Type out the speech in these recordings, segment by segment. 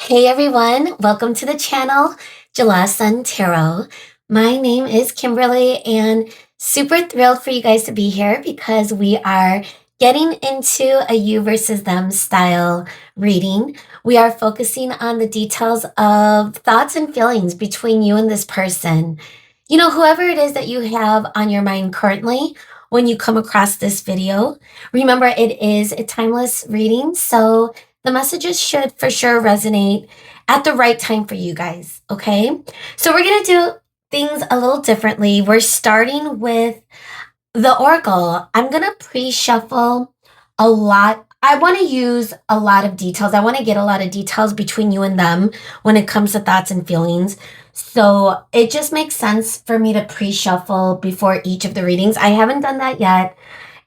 Hey everyone, welcome to the channel, July Sun Tarot. My name is Kimberly and super thrilled for you guys to be here because we are getting into a you versus them style reading. We are focusing on the details of thoughts and feelings between you and this person. You know, whoever it is that you have on your mind currently when you come across this video. Remember, it is a timeless reading, so the messages should for sure resonate at the right time for you guys, okay? So we're going to do things a little differently. We're starting with the oracle. I'm going to pre-shuffle a lot. I want to use a lot of details. I want to get a lot of details between you and them when it comes to thoughts and feelings. So it just makes sense for me to pre-shuffle before each of the readings. I haven't done that yet.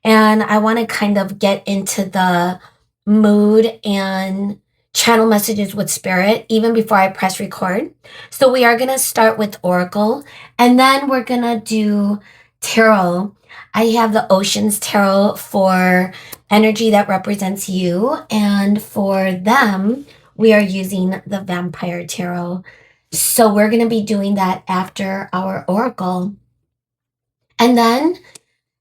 And I want to kind of get into the mood and channel messages with spirit even before I press record. So we are going to start with oracle and then we're going to do tarot. I have the oceans tarot for energy that represents you, and for them we are using the vampire tarot. So we're going to be doing that after our oracle. And then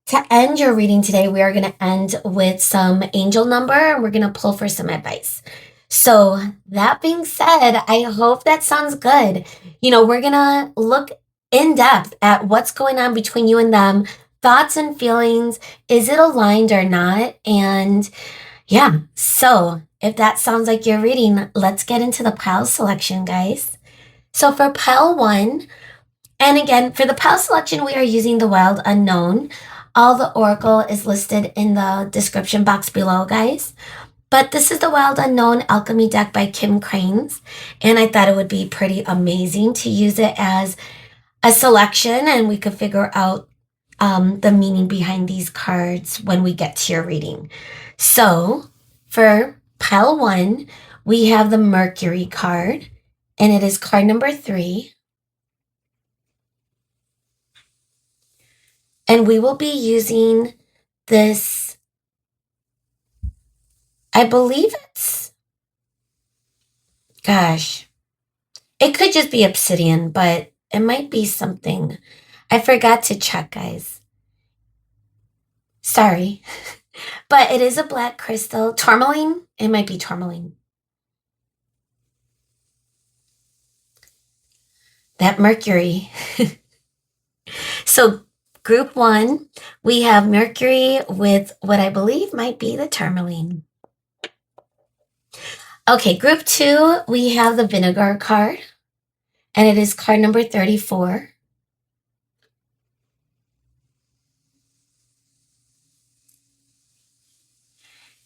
to end your reading today, we are going to end with some angel number and we're going to pull for some advice. So that being said, I hope that sounds good. You know, we're going to look in depth at what's going on between you and them, thoughts and feelings. Is it aligned or not? And yeah, so if that sounds like your reading, let's get into the pile selection, guys. So for pile one, and again, for the pile selection, we are using the Wild Unknown. All the oracle is listed in the description box below, guys. But this is the Wild Unknown Alchemy deck by Kim Cranes. And I thought it would be pretty amazing to use it as a selection and we could figure out the meaning behind these cards when we get to your reading. So for pile one, we have the Mercury card and it is card number 3. And we will be using this, I believe gosh, it could just be obsidian, but it might be something. I forgot to check, guys. Sorry. But it is a black crystal. Tourmaline? It might be tourmaline. That Mercury. So group 1, we have Mercury with what I believe might be the tourmaline. Okay, group 2, we have the vinegar card, and it is card number 34.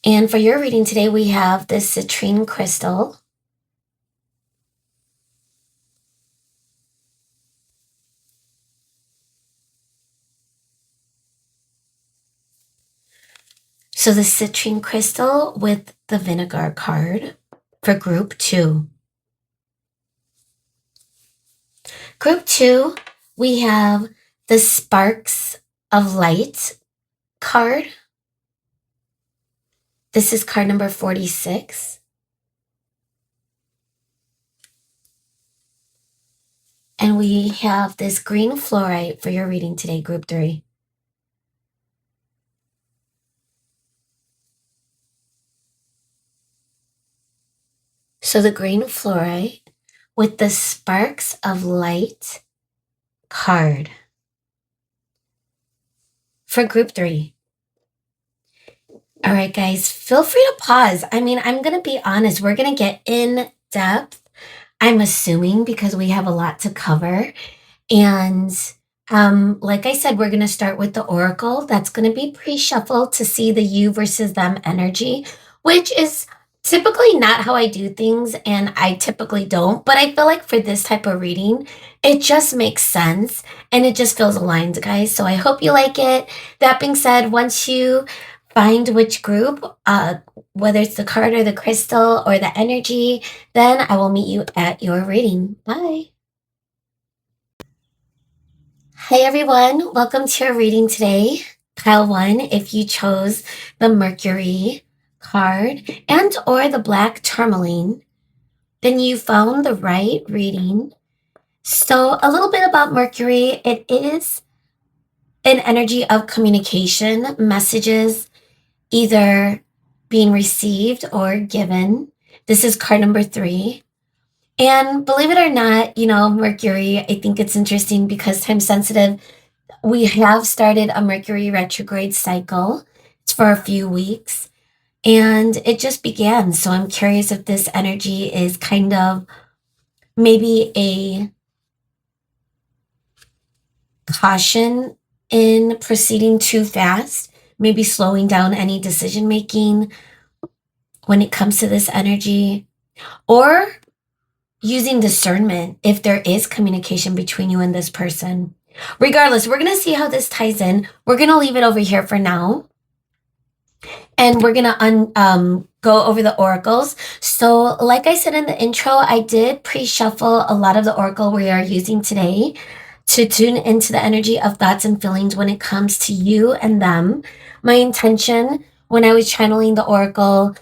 And for your reading today, we have the citrine crystal. So the citrine crystal with the vinegar card for group 2. Group 2, we have the sparks of light card. This is card number 46. And we have this green fluorite for your reading today, group 3. So the green fluorite with the sparks of light card for group 3. All right, guys, feel free to pause. I mean, I'm going to be honest. We're going to get in depth, I'm assuming, because we have a lot to cover. And like I said, we're going to start with the oracle. That's going to be pre-shuffled to see the you versus them energy, which is typically not how I do things, and I typically don't. But I feel like for this type of reading, it just makes sense, and it just feels aligned, guys. So I hope you like it. That being said, once you find which group, whether it's the card or the crystal or the energy, then I will meet you at your reading. Bye. Hey everyone, welcome to your reading today. Pile 1, if you chose the Mercury card and or the black tourmaline, then you found the right reading. So, a little bit about Mercury. It is an energy of communication, messages either being received or given. This is card number 3. And believe it or not, Mercury, I think it's interesting because time sensitive, we have started a Mercury retrograde cycle. It's for a few weeks and it just began. So I'm curious if this energy is kind of maybe a caution in proceeding too fast, maybe slowing down any decision making when it comes to this energy, or using discernment if there is communication between you and this person. Regardless, we're going to see how this ties in. We're going to leave it over here for now. And we're going to go over the oracles. So like I said in the intro, I did pre-shuffle a lot of the oracle we are using today to tune into the energy of thoughts and feelings when it comes to you and them. My intention when I was channeling the oracle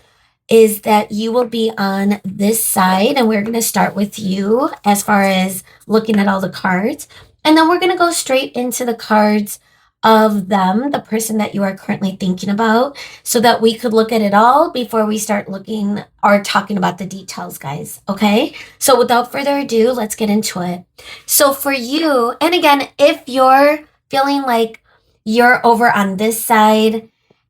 is that you will be on this side, and we're going to start with you as far as looking at all the cards. And then we're going to go straight into the cards of them, the person that you are currently thinking about, so that we could look at it all before we start looking or talking about the details, guys. Okay? So without further ado, let's get into it. So for you, and again, if you're feeling like you're over on this side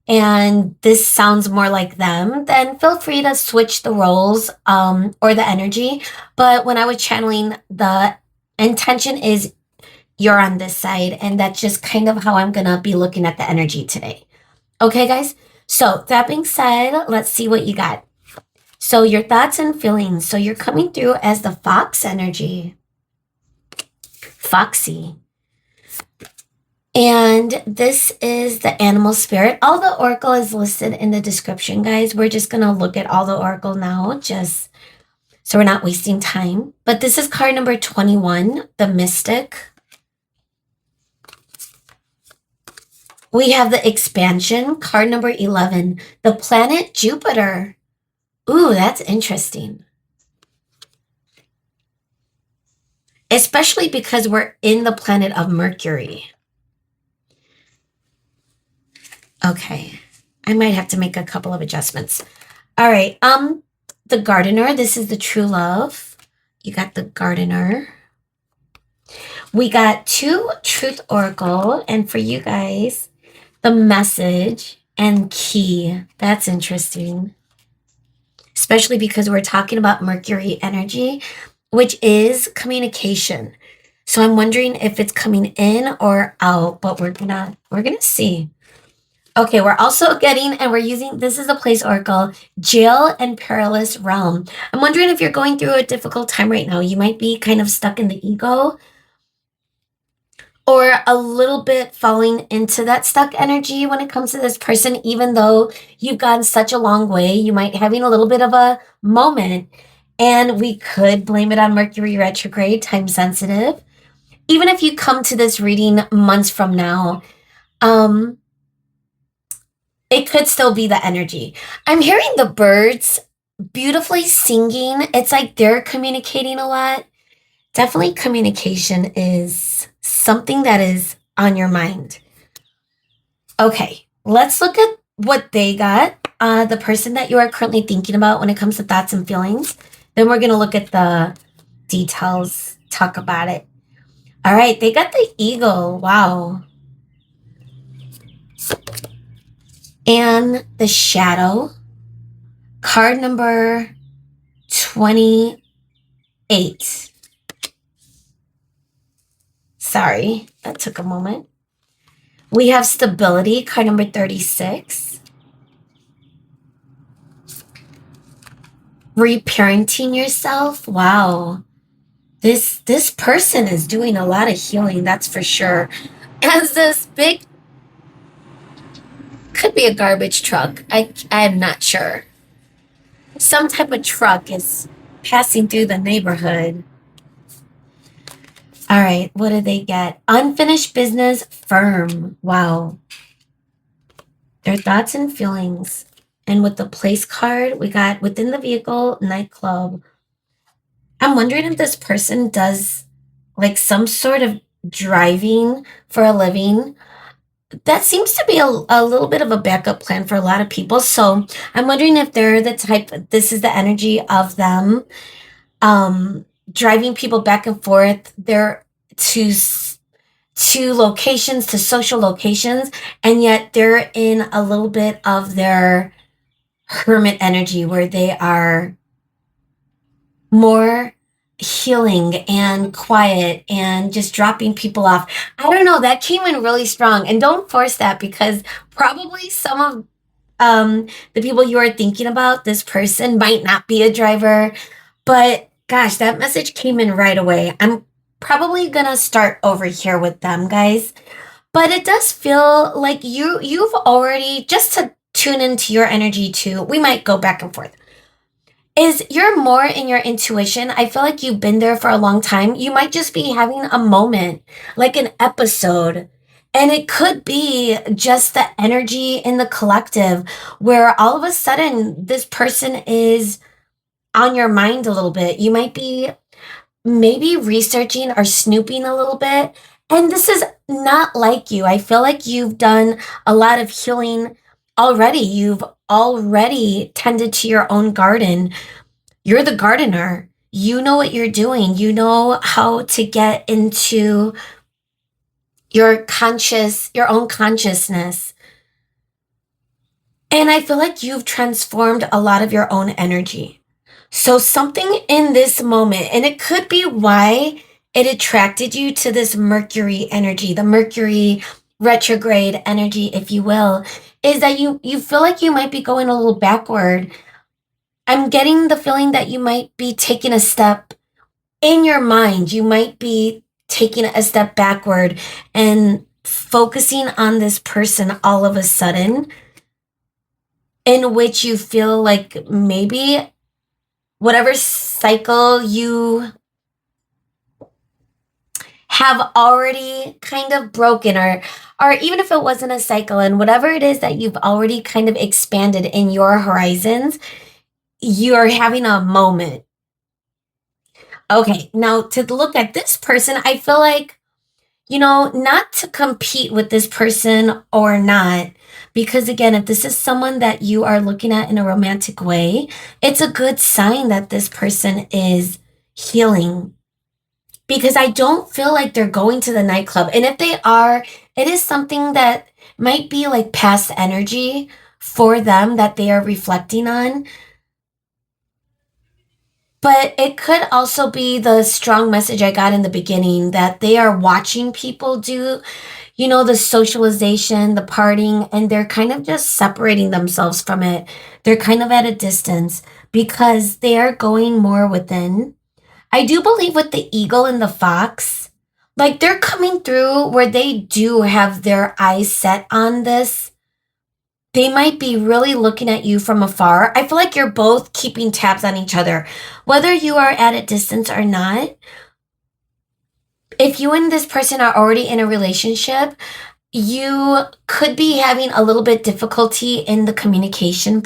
and this sounds more like them, then feel free to switch the roles or the energy. But when I was channeling, the intention is you're on this side, and that's just kind of how I'm gonna be looking at the energy today. Okay, guys? So that being said, let's see what you got. So your thoughts and feelings. So you're coming through as the fox energy. Foxy. And this is the animal spirit. All the oracle is listed in the description, guys. We're just going to look at all the oracle now, just so we're not wasting time. But this is card number 21, the mystic. We have the expansion, card number 11, the planet Jupiter. Ooh, that's interesting. Especially because we're in the planet of Mercury. Okay, I might have to make a couple of adjustments. All right, the gardener, this is the true love. You got the gardener. We got 2 truth oracle, and for you guys, the message and key. That's interesting. Especially because we're talking about Mercury energy, which is communication. So I'm wondering if it's coming in or out, but we're gonna see. Okay, we're also getting, and we're using, this is the place oracle, jail and perilous realm. I'm wondering if you're going through a difficult time right now. You might be kind of stuck in the ego or a little bit falling into that stuck energy when it comes to this person, even though you've gone such a long way. You might having a little bit of a moment, and we could blame it on Mercury retrograde, time sensitive. Even if you come to this reading months from now, it could still be the energy. I'm hearing the birds beautifully singing. It's like they're communicating a lot. Definitely communication is something that is on your mind. Okay, let's look at what they got. The person that you are currently thinking about when it comes to thoughts and feelings. Then we're going to look at the details, talk about it. All right, they got the eagle. Wow. And the shadow, card number 28. Sorry, that took a moment. We have stability, card number 36. Reparenting yourself. Wow. This person is doing a lot of healing, that's for sure. As this big, could be a garbage truck. I'm not sure. Some type of truck is passing through the neighborhood. All right, what did they get? Unfinished business, firm. Wow. Their thoughts and feelings. And with the place card, we got within the vehicle, nightclub. I'm wondering if this person does like some sort of driving for a living. That seems to be a little bit of a backup plan for a lot of people. So I'm wondering if they're the type, this is the energy of them driving people back and forth. They're to to locations, to social locations, and yet they're in a little bit of their hermit energy where they are more healing and quiet and just dropping people off. I don't know, that came in really strong. And don't force that because probably some of the people you are thinking about, this person might not be a driver, but gosh, that message came in right away. I'm probably gonna start over here with them, guys. But it does feel like you've already just to tune into your energy too. We might go back and forth. Is you're more in your intuition. I feel like you've been there for a long time. You might just be having a moment, like an episode. And it could be just the energy in the collective where all of a sudden this person is on your mind a little bit. You might be maybe researching or snooping a little bit. And this is not like you. I feel like you've done a lot of healing already. You've already tended to your own garden. You're the gardener. You know what you're doing. You know how to get into your own consciousness. And I feel like you've transformed a lot of your own energy. So something in this moment, and it could be why it attracted you to this Mercury energy, the Mercury retrograde energy, if you will, is that you feel like you might be going a little backward. I'm getting the feeling that you might be taking a step in your mind. You might be taking a step backward and focusing on this person all of a sudden, in which you feel like maybe whatever cycle you have already kind of broken, or even if it wasn't a cycle, and whatever it is that you've already kind of expanded in your horizons, you're having a moment. Okay, now to look at this person, I feel like, not to compete with this person or not, because again, if this is someone that you are looking at in a romantic way, it's a good sign that this person is healing. Because I don't feel like they're going to the nightclub. And if they are, it is something that might be like past energy for them that they are reflecting on. But it could also be the strong message I got in the beginning that they are watching people do, the socialization, the partying, and they're kind of just separating themselves from it. They're kind of at a distance because they are going more within. I do believe with the eagle and the fox, like they're coming through where they do have their eyes set on this. They might be really looking at you from afar. I feel like you're both keeping tabs on each other, whether you are at a distance or not. If you and this person are already in a relationship, you could be having a little bit difficulty in the communication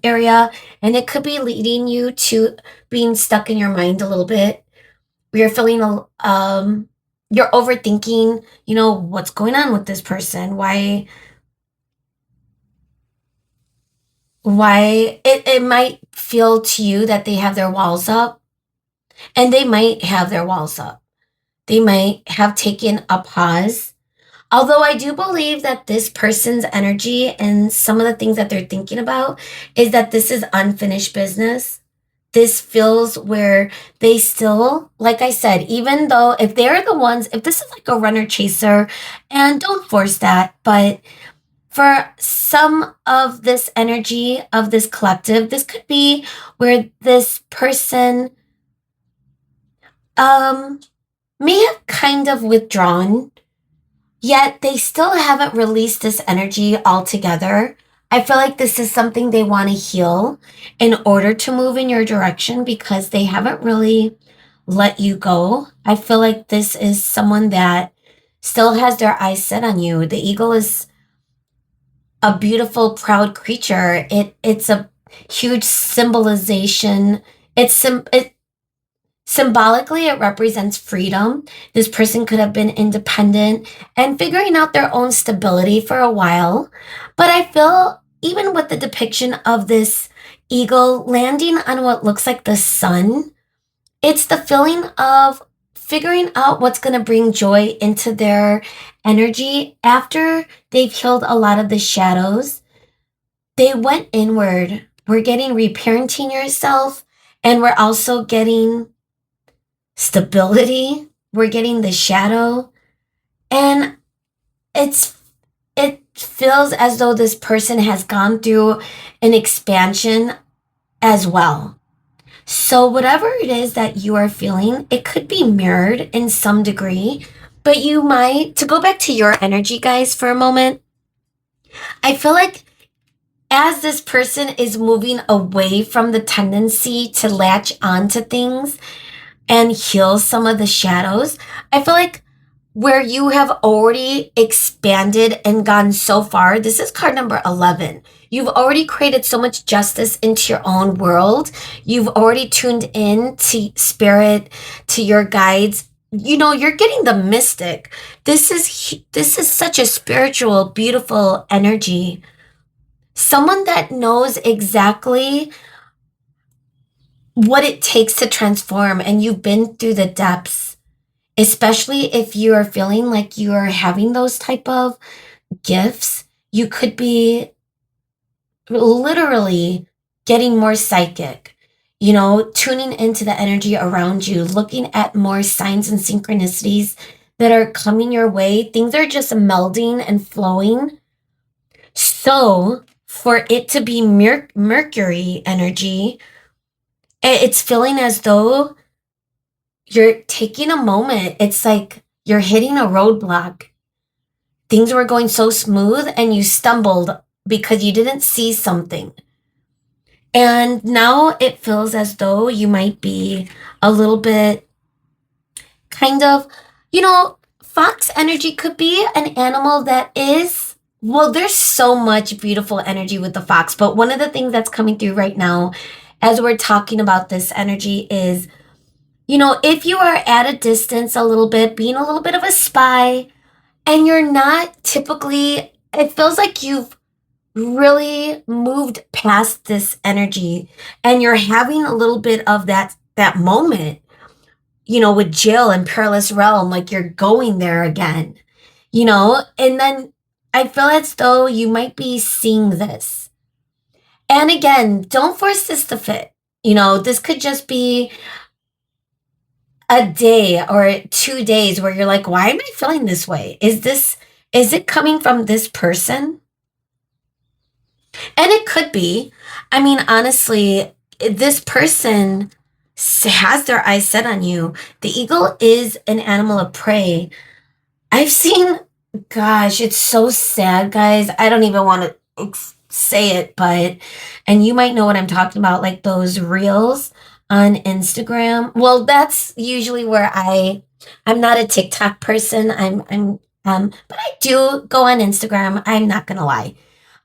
area, and it could be leading you to being stuck in your mind a little bit. You're feeling you're overthinking, what's going on with this person? Why it might feel to you that they have their walls up, and they might have their walls up. They might have taken a pause. Although I do believe that this person's energy and some of the things that they're thinking about is that this is unfinished business. This feels where they still, like I said, even though if they're the ones, if this is like a runner chaser, and don't force that, but for some of this energy of this collective, this could be where this person um may have kind of withdrawn, yet they still haven't released this energy altogether. I feel like this is something they want to heal in order to move in your direction because they haven't really let you go. I feel like this is someone that still has their eyes set on you. The eagle is a beautiful, proud creature. It's a huge symbolization. It Symbolically, it represents freedom. This person could have been independent and figuring out their own stability for a while. But I feel even with the depiction of this eagle landing on what looks like the sun, it's the feeling of figuring out what's going to bring joy into their energy after they've healed a lot of the shadows. They went inward. We're getting reparenting yourself, and we're also getting stability. We're getting the shadow. And it feels as though this person has gone through an expansion as well. So whatever it is that you are feeling, it could be mirrored in some degree, but you might, to go back to your energy, guys, for a moment, I feel like as this person is moving away from the tendency to latch onto things and heal some of the shadows, I feel like where you have already expanded and gone so far, this is card number 11. You've already created so much justice into your own world. You've already tuned in to spirit, to your guides. You know, you're getting the mystic. This is such a spiritual, beautiful energy. Someone that knows exactly what it takes to transform, and you've been through the depths, especially if you are feeling like you are having those type of gifts. You could be literally getting more psychic, tuning into the energy around you, looking at more signs and synchronicities that are coming your way. Things are just melding and flowing. So for it to be Mercury energy, it's feeling as though you're taking a moment. It's like you're hitting a roadblock. Things were going so smooth and you stumbled because you didn't see something. And now it feels as though you might be a little bit kind of, fox energy could be an animal that is, well, there's so much beautiful energy with the fox. But one of the things that's coming through right now as we're talking about this energy is, if you are at a distance a little bit, being a little bit of a spy, and you're not typically, it feels like you've really moved past this energy and you're having a little bit of that moment, with Jill and Perilous Realm, like you're going there again, and then I feel as though you might be seeing this. And again, don't force this to fit. This could just be a day or 2 days where you're like, why am I feeling this way? Is it coming from this person? And it could be. I mean, honestly, this person has their eyes set on you. The eagle is an animal of prey. I've seen, gosh, it's so sad, guys. I don't even want to say it, and you might know what I'm talking about, like those reels on Instagram. Well, that's usually where I'm not a TikTok person. But I do go on Instagram. I'm not gonna lie.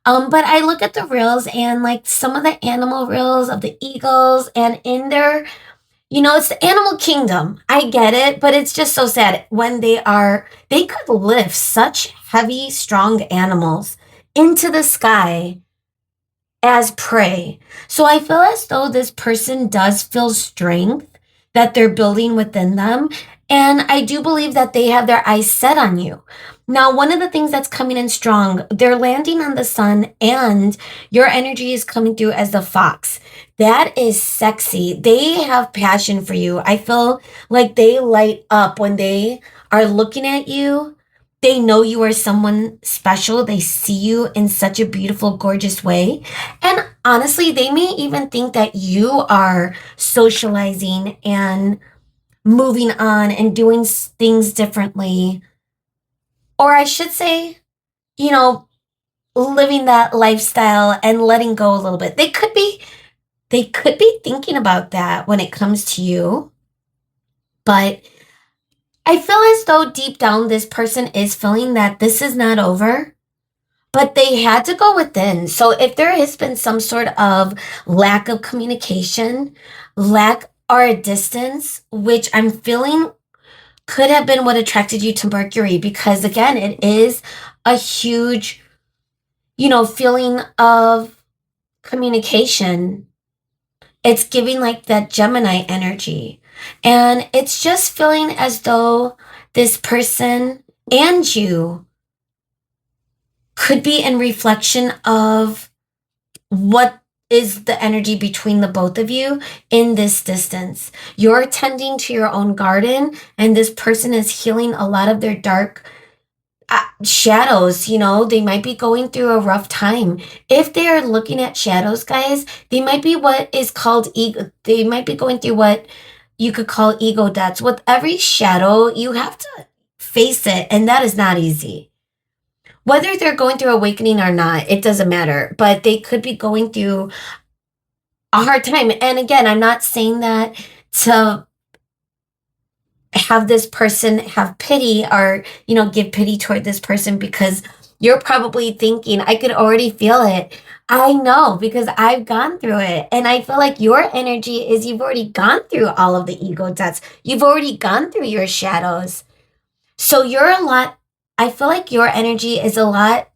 But I look at the reels and like some of the animal reels of the eagles, and in there, it's the animal kingdom. I get it, but it's just so sad when they could lift such heavy, strong animals into the sky as prey. So I feel as though this person does feel strength that they're building within them. And I do believe that they have their eyes set on you. Now, one of the things that's coming in strong, they're landing on the sun and your energy is coming through as the fox. That is sexy. They have passion for you. I feel like they light up when they are looking at you. They know you are someone special. They see you in such a beautiful, gorgeous way. And honestly, they may even think that you are socializing and moving on and doing things differently. Or I should say, living that lifestyle and letting go a little bit. They could be thinking about that when it comes to you. But I feel as though deep down this person is feeling that this is not over, but they had to go within. So if there has been some sort of lack of communication, lack are a distance, which I'm feeling could have been what attracted you to Mercury, because again, it is a huge, feeling of communication. It's giving like that Gemini energy. And it's just feeling as though this person and you could be in reflection of what is the energy between the both of you in this distance. You're tending to your own garden, and this person is healing a lot of their dark shadows. They might be going through a rough time. If they are looking at shadows, guys, they might be what is called ego. They might be going through what you could call ego deaths. With every shadow, you have to face it, and that is not easy. Whether they're going through awakening or not, it doesn't matter, but they could be going through a hard time. And again, I'm not saying that to have this person have pity or, give pity toward this person, because you're probably thinking, I could already feel it. I know, because I've gone through it. And I feel like your energy is you've already gone through all of the ego deaths. You've already gone through your shadows. So I feel like your energy is a lot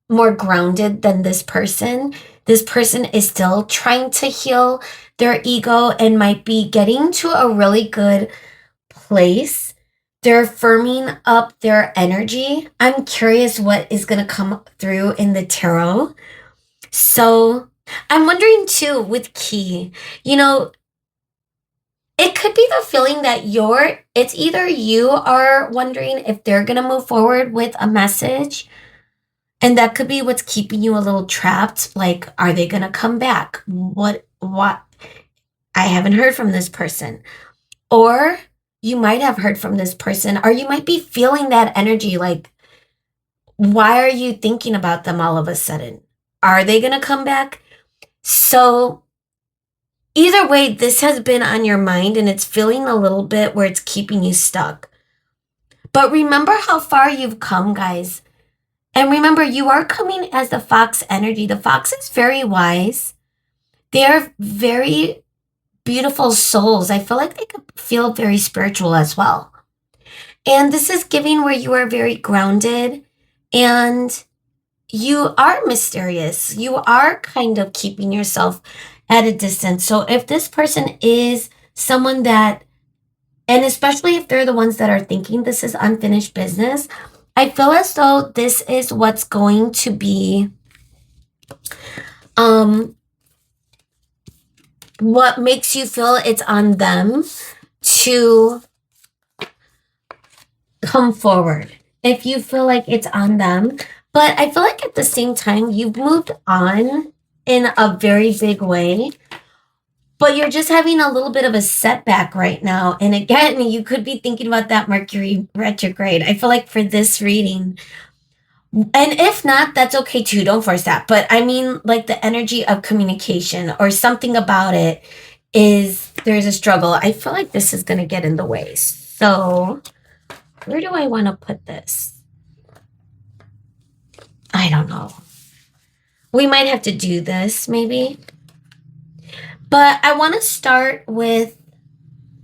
more grounded than this person. This person is still trying to heal their ego and might be getting to a really good place. They're firming up their energy. I'm curious what is going to come through in the tarot. So I'm wondering too with Key, it could be the feeling that it's either you are wondering if they're going to move forward with a message, and that could be what's keeping you a little trapped. Like, are they going to come back? What? I haven't heard from this person. Or you might have heard from this person, or you might be feeling that energy. Like, why are you thinking about them all of a sudden? Are they going to come back? So either way, this has been on your mind, and it's feeling a little bit where it's keeping you stuck. But remember how far you've come, guys. And remember, you are coming as the fox energy. The fox is very wise. They're very beautiful souls. I feel like they could feel very spiritual as well. And this is giving where you are very grounded, and you are mysterious. You are kind of keeping yourself at a distance. So if this person is someone that, and especially if they're the ones that are thinking this is unfinished business, I feel as though this is what's going to be what makes you feel it's on them to come forward. If you feel like it's on them. But I feel like at the same time, you've moved on in a very big way, but you're just having a little bit of a setback right now. And again, you could be thinking about that Mercury retrograde. I feel like for this reading, and if not, that's okay too. Don't force that. But I mean, like the energy of communication or something about it there's a struggle. I feel like this is going to get in the way. So where do I want to put this? I don't know. We might have to do this maybe. But I want to start with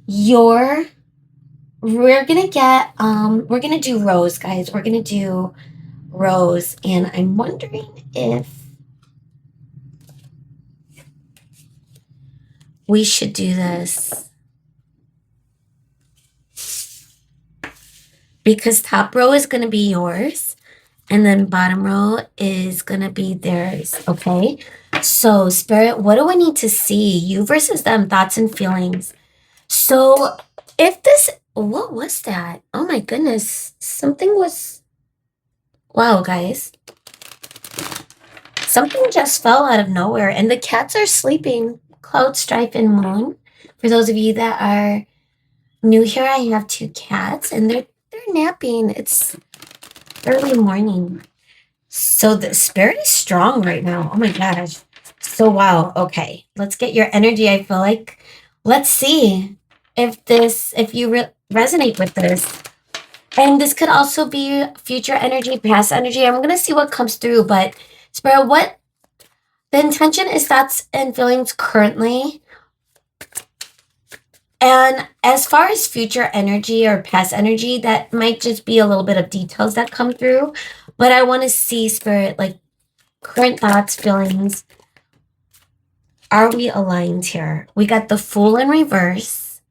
we're going to do Rose, guys. We're going to do Rose. And I'm wondering if we should do this. Because top row is going to be yours. And then bottom row is going to be theirs, okay? So, Spirit, what do I need to see? You versus them, thoughts and feelings. So, what was that? Oh my goodness. Wow, guys. Something just fell out of nowhere, and the cats are sleeping. Cloud, Strife, and Moon. For those of you that are new here, I have 2 cats, and they're napping. It's early morning. So the Spirit is strong right now. Oh my gosh. So wow. Okay. Let's get your energy. I feel like, let's see if you resonate with this. And this could also be future energy, past energy. I'm going to see what comes through, but Spirit, what the intention is, thoughts and feelings currently. And as far as future energy or past energy, that might just be a little bit of details that come through. But I want to see, Spirit, like current thoughts, feelings. Are we aligned here? We got the Fool in reverse.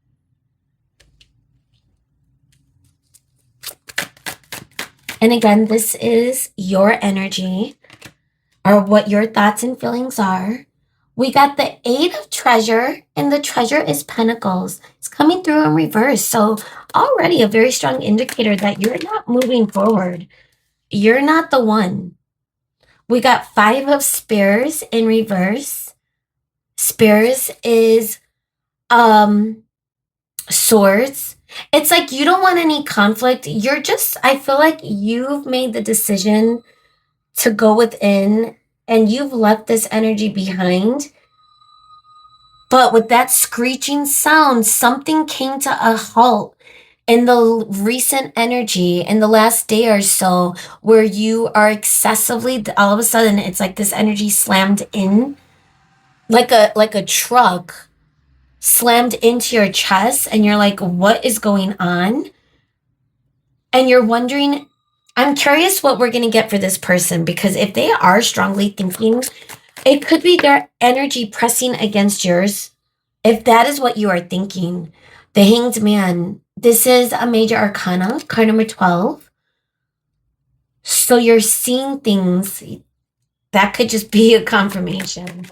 And again, this is your energy or what your thoughts and feelings are. We got the Eight of Treasure, and the treasure is Pentacles. It's coming through in reverse. So already a very strong indicator that you're not moving forward. You're not the one. We got Five of Spears in reverse. Spears is swords. It's like you don't want any conflict. You're just, I feel like you've made the decision to go within and you've left this energy behind. But with that screeching sound, something came to a halt in the recent energy in the last day or so, where you are excessively, all of a sudden, it's like this energy slammed in like a truck slammed into your chest, and you're like, what is going on? And you're wondering, I'm curious what we're going to get for this person, because if they are strongly thinking, it could be their energy pressing against yours. If that is what you are thinking, the Hanged Man, this is a major arcana, card number 12. So you're seeing things that could just be a confirmation.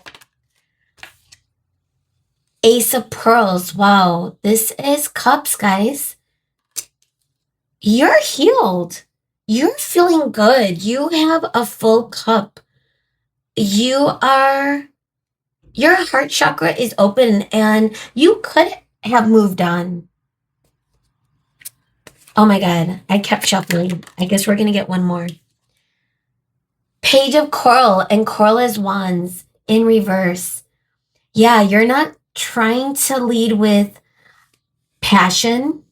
Ace of Pearls. Wow, this is Cups, guys. You're healed. You're feeling good. You have a full cup. Your heart chakra is open and you could have moved on. Oh my God, I kept shuffling. I guess we're going to get one more. Page of Coral, and Coral is Wands in reverse. Yeah, you're not trying to lead with passion.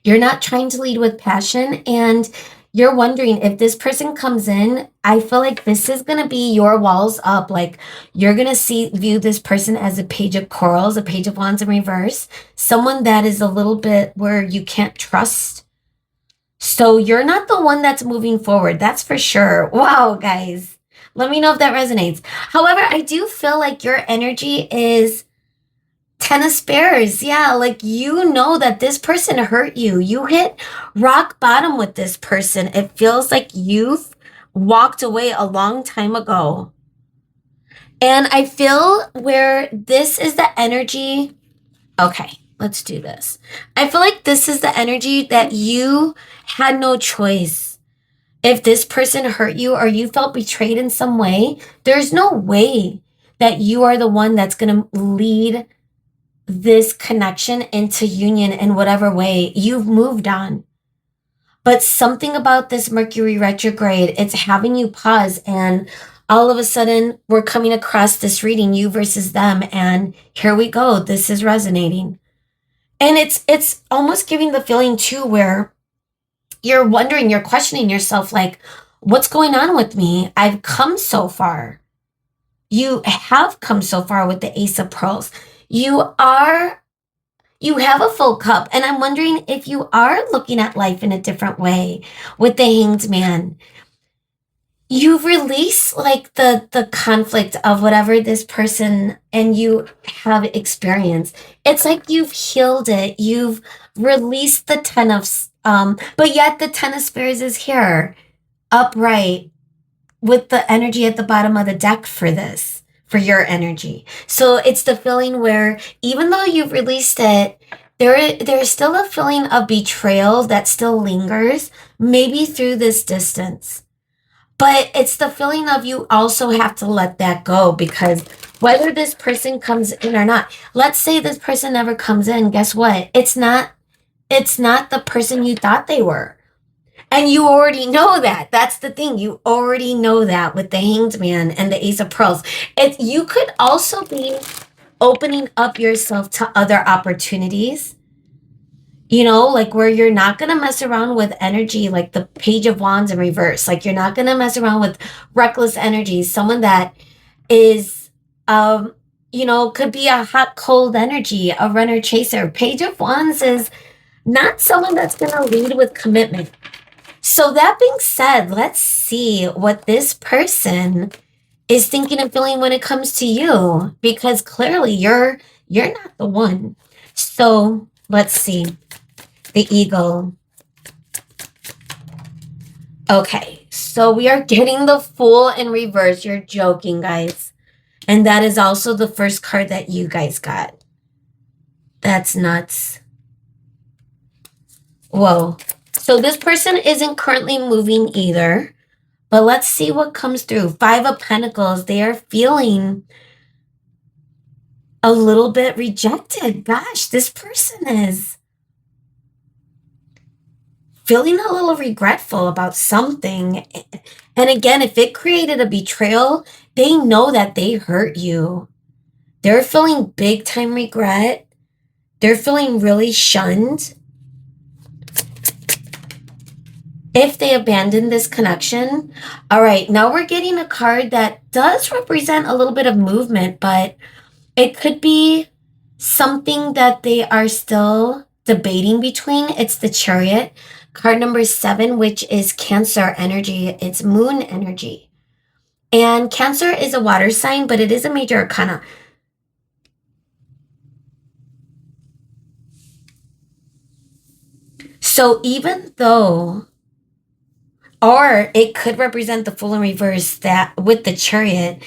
You're not trying to lead with passion, and you're wondering if this person comes in, I feel like this is going to be your walls up. Like you're going to view this person as a Page of Corals, a Page of Wands in reverse, someone that is a little bit where you can't trust. So you're not the one that's moving forward. That's for sure. Wow, guys. Let me know if that resonates. However, I do feel like your energy is Ten of Spears. Yeah, like you know that this person hurt you. You hit rock bottom with this person. It feels like you've walked away a long time ago. And I feel where this is the energy. Okay, let's do this. I feel like this is the energy that you had no choice. If this person hurt you or you felt betrayed in some way, there's no way that you are the one that's going to lead this connection into union in whatever way. You've moved on. But something about this Mercury retrograde, it's having you pause, and all of a sudden we're coming across this reading, you versus them, and here we go. This is resonating. And it's almost giving the feeling too where you're wondering, you're questioning yourself, like, what's going on with me? I've come so far. You have come so far with the Ace of Pearls. You have a full cup, and I'm wondering if you are looking at life in a different way with the Hanged Man. You've released like the conflict of whatever this person and you have experienced. It's like you've healed it. You've released the but yet the Ten of Spears is here, upright, with the energy at the bottom of the deck for your energy. So it's the feeling where even though you've released it, there's still a feeling of betrayal that still lingers, maybe through this distance. But it's the feeling of you also have to let that go, because whether this person comes in or not, let's say this person never comes in, guess what? It's not the person you thought they were. And you already know that. That's the thing. You already know that with the Hanged Man and the Ace of Pearls. You could also be opening up yourself to other opportunities, like where you're not going to mess around with energy like the Page of Wands in reverse. Like you're not going to mess around with reckless energy, someone that is, could be a hot, cold energy, a runner chaser. Page of Wands is not someone that's going to lead with commitment. So that being said, let's see what this person is thinking and feeling when it comes to you, because clearly you're not the one. So let's see. The Eagle. Okay, so we are getting the Fool in reverse. You're joking, guys. And that is also the first card that you guys got. That's nuts. Whoa. So this person isn't currently moving either. But let's see what comes through. Five of Pentacles. They are feeling a little bit rejected. Gosh, this person is feeling a little regretful about something. And again, if it created a betrayal, they know that they hurt you. They're feeling big time regret. They're feeling really shunned. If they abandon this connection. All right, now we're getting a card that does represent a little bit of movement, but it could be something that they are still debating between. It's the Chariot. Card number 7, which is Cancer energy. It's moon energy. And Cancer is a water sign, but it is a major arcana. So even though, or it could represent the Fool in reverse, that with the Chariot,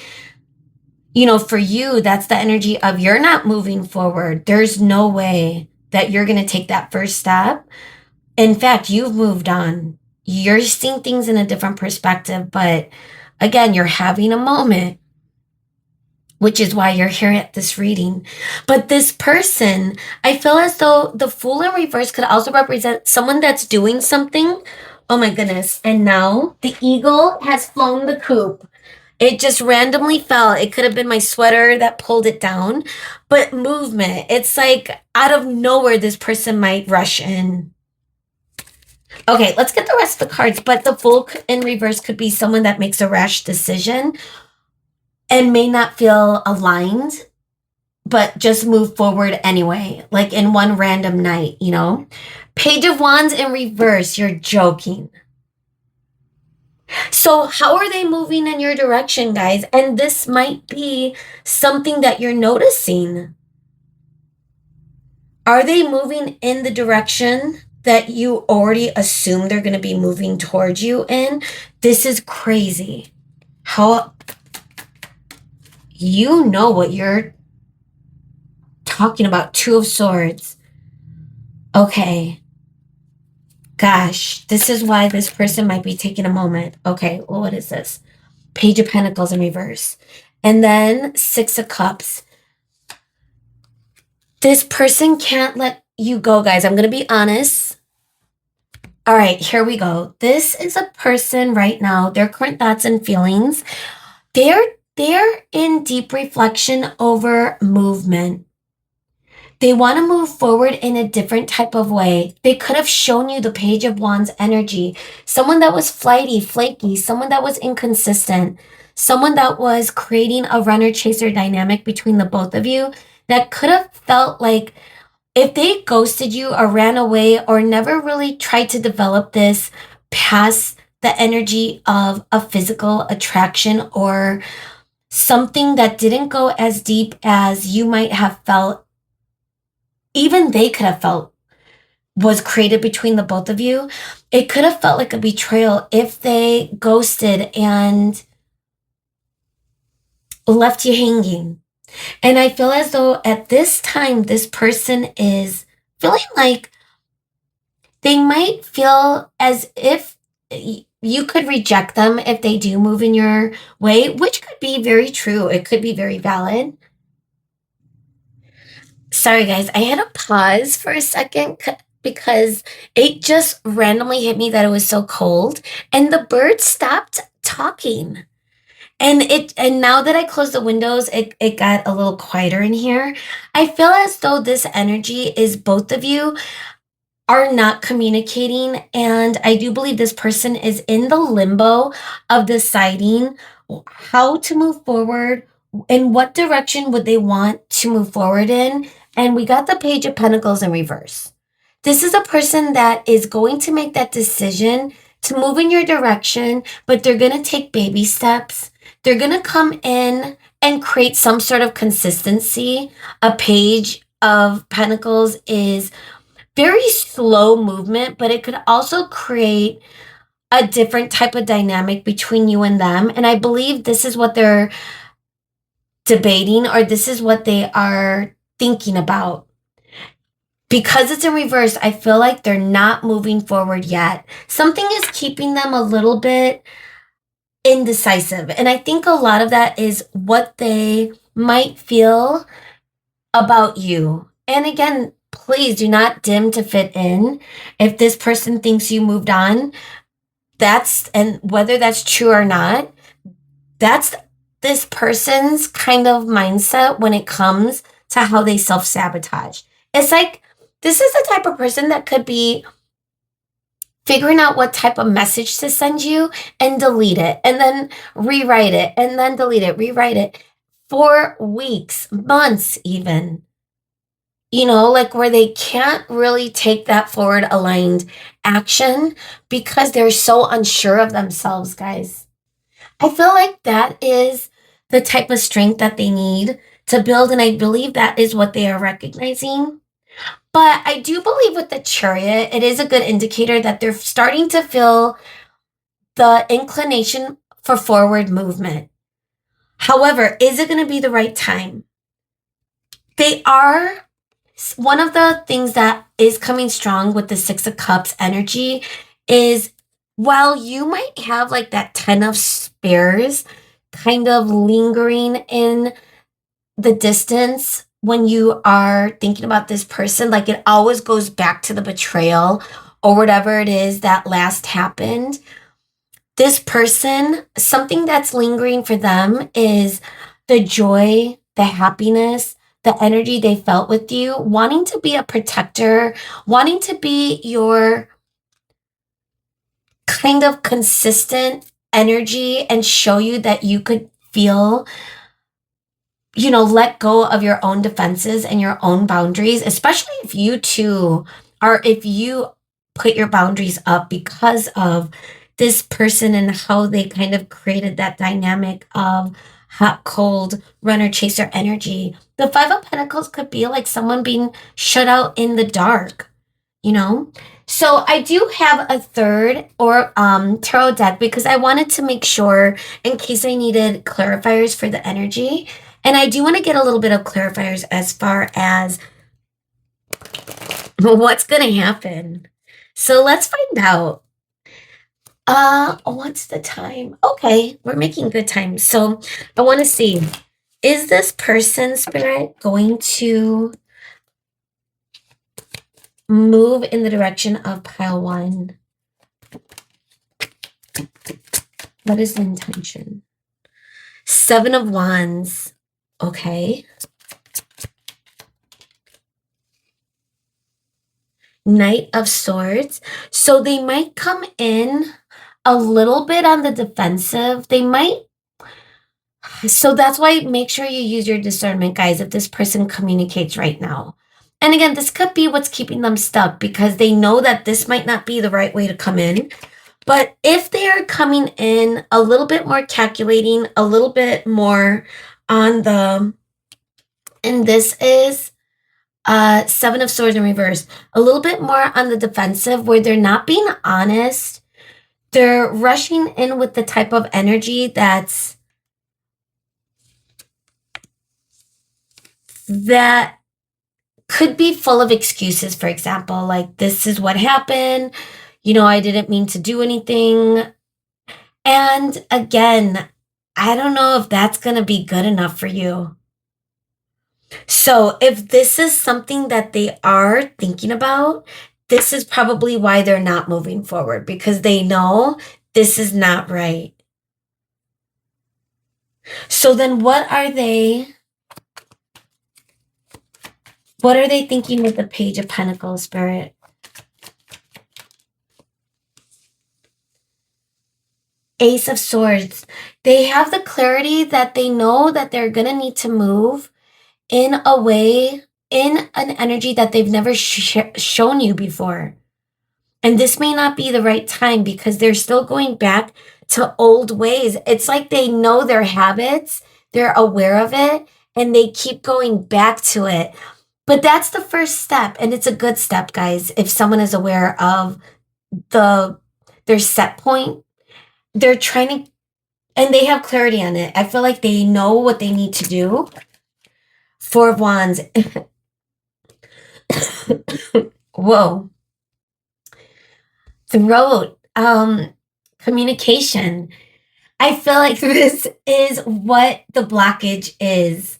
for you, that's the energy of you're not moving forward. There's no way that you're going to take that first step. In fact, you've moved on. You're seeing things in a different perspective, but again, you're having a moment, which is why you're here at this reading. But this person, I feel as though the Fool in reverse could also represent someone that's doing something. Oh my goodness. And now the Eagle has flown the coop. It just randomly fell. It could have been my sweater that pulled it down. But movement, it's like out of nowhere, this person might rush in. Okay, let's get the rest of the cards. But the Fool in reverse could be someone that makes a rash decision and may not feel aligned, but just move forward anyway, like in one random night, Page of Wands in reverse, you're joking. So how are they moving in your direction, guys? And this might be something that you're noticing. Are they moving in the direction that you already assume they're going to be moving towards you in? This is crazy. How you know what you're talking about. Two of Swords. Okay. Gosh, this is why this person might be taking a moment. Okay, well, what is this? Page of Pentacles in reverse. And then 6 of Cups. This person can't let you go, guys. I'm going to be honest. All right, here we go. This is a person right now, their current thoughts and feelings. They're in deep reflection over movement. They want to move forward in a different type of way. They could have shown you the Page of Wands energy. Someone that was flighty, flaky, someone that was inconsistent, someone that was creating a runner-chaser dynamic between the both of you that could have felt like if they ghosted you or ran away or never really tried to develop this past the energy of a physical attraction or something that didn't go as deep as you might have felt, even they could have felt was created between the both of you. It could have felt like a betrayal if they ghosted and left you hanging. And I feel as though at this time, this person is feeling like they might feel as if you could reject them if they do move in your way, which could be very true. It could be very valid. Sorry, guys. I had to pause for a second because it just randomly hit me that it was so cold and the bird stopped talking. And now that I closed the windows, it got a little quieter in here. I feel as though this energy is both of you are not communicating. And I do believe this person is in the limbo of deciding how to move forward In what direction would they want to move forward in? And we got the Page of Pentacles in reverse. This is a person that is going to make that decision to move in your direction, but they're going to take baby steps. They're going to come in and create some sort of consistency. A Page of Pentacles is very slow movement, but it could also create a different type of dynamic between you and them. And I believe this is what they're debating, or this is what they are thinking about. Because it's in reverse, I feel like they're not moving forward yet. Something is keeping them a little bit indecisive. And I think a lot of that is what they might feel about you. And again, please do not dim to fit in. If this person thinks you moved on, and whether that's true or not, that's this person's kind of mindset when it comes to how they self-sabotage. It's like, this is the type of person that could be figuring out what type of message to send you and delete it, and then rewrite it, and then delete it, rewrite it for weeks, months even. Like where they can't really take that forward aligned action because they're so unsure of themselves, guys. I feel like that is the type of strength that they need to build, and I believe that is what they are recognizing. But I do believe with the Chariot, it is a good indicator that they're starting to feel the inclination for forward movement. However, is it going to be the right time? One of the things that is coming strong with the Six of Cups energy is, while you might have like that 10 of Spears kind of lingering in the distance when you are thinking about this person, like it always goes back to the betrayal or whatever it is that last happened. This person, something that's lingering for them is the joy, the happiness, the energy they felt with you, wanting to be a protector, wanting to be your kind of consistent energy and show you that you could feel, let go of your own defenses and your own boundaries, especially if you put your boundaries up because of this person and how they kind of created that dynamic of hot, cold, runner, chaser energy. The Five of Pentacles could be like someone being shut out in the dark, you know? So I do have a third or tarot deck because I wanted to make sure in case I needed clarifiers for the energy. And I do want to get a little bit of clarifiers as far as what's going to happen. So let's find out. What's the time? Okay, we're making good time. So I want to see, is this person, Spirit, going to move in the direction of pile one? What is the intention? Seven of Wands. Okay. Knight of Swords. So they might come in a little bit on the defensive. So that's why make sure you use your discernment, guys, if this person communicates right now. And again, this could be what's keeping them stuck because they know that this might not be the right way to come in. But if they are coming in a little bit more calculating, a little bit more on and this is Seven of Swords in reverse, a little bit more on the defensive where they're not being honest. They're rushing in with the type of energy that could be full of excuses. For example, like, this is what happened. I didn't mean to do anything. And again, I don't know if that's going to be good enough for you. So if this is something that they are thinking about, this is probably why they're not moving forward, because they know this is not right. So then what are they thinking with the Page of Pentacles, Spirit? Ace of Swords. They have the clarity that they know that they're going to need to move in a way, in an energy that they've never shown you before. And this may not be the right time because they're still going back to old ways. It's like they know their habits, they're aware of it, and they keep going back to it. But that's the first step, and it's a good step, guys. If someone is aware of their set point, they're trying to, and they have clarity on it. I feel like they know what they need to do. Four of Wands. Whoa. Throat. Communication. I feel like this is what the blockage is.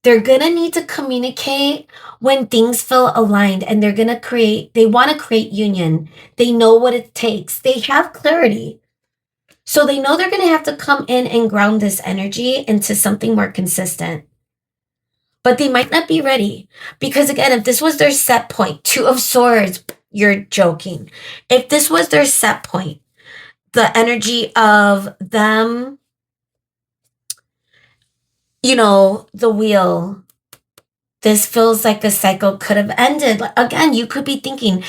They're gonna need to communicate when things feel aligned, and they want to create union. They know what it takes. They have clarity. So they know they're gonna have to come in and ground this energy into something more consistent. But they might not be ready. Because again, if this was their set point, Two of Swords, you're joking. If this was their set point, the energy of them, the wheel, this feels like a cycle could have ended. Again, you could be thinking,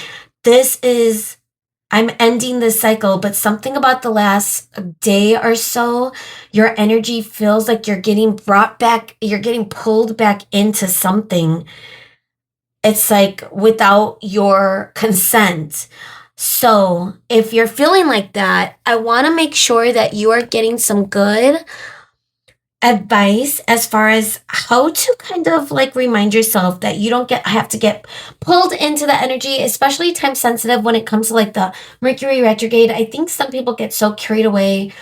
I'm ending this cycle, but something about the last day or so, your energy feels like you're getting brought back, you're getting pulled back into something. It's like without your consent. So if you're feeling like that, I want to make sure that you are getting some good advice as far as how to kind of like remind yourself that you don't have to get pulled into the energy, especially time sensitive when it comes to like the Mercury retrograde. I think some people get so carried away.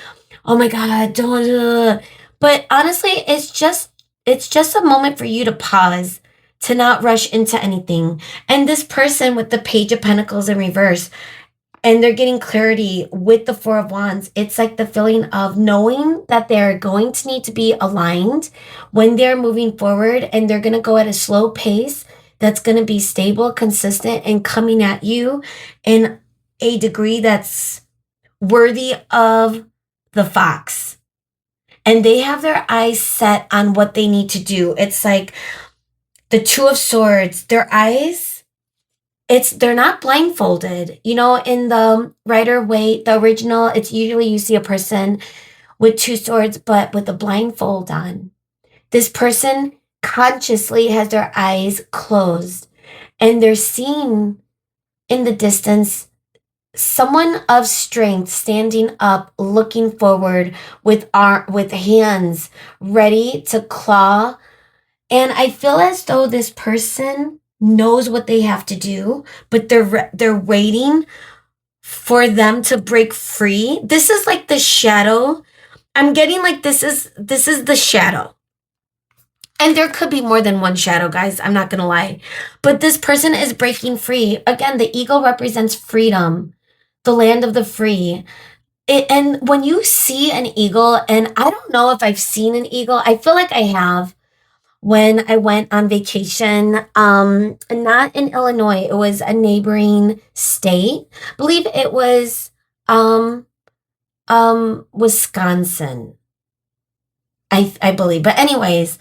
Oh my God, don't. But honestly, it's just a moment for you to pause, to not rush into anything. And this person with the Page of Pentacles in reverse, and they're getting clarity with the Four of Wands. It's like the feeling of knowing that they're going to need to be aligned when they're moving forward, and they're going to go at a slow pace that's going to be stable, consistent, and coming at you in a degree that's worthy of the fox. And they have their eyes set on what they need to do. It's like the Two of Swords, their eyes, they're not blindfolded. In the Rider-Waite, the original, it's usually you see a person with two swords, but with a blindfold on. This person consciously has their eyes closed, and they're seeing in the distance someone of strength standing up, looking forward with hands ready to claw. And I feel as though this person knows what they have to do, but they're waiting for them to break free. This is like the shadow. I'm getting like this is the shadow. And there could be more than one shadow, guys. I'm not going to lie. But this person is breaking free. Again, the eagle represents freedom, the land of the free. And when you see an eagle, and I don't know if I've seen an eagle, I feel like I have when I went on vacation, not in Illinois, it was a neighboring state. I believe it was Wisconsin. I believe. But anyways,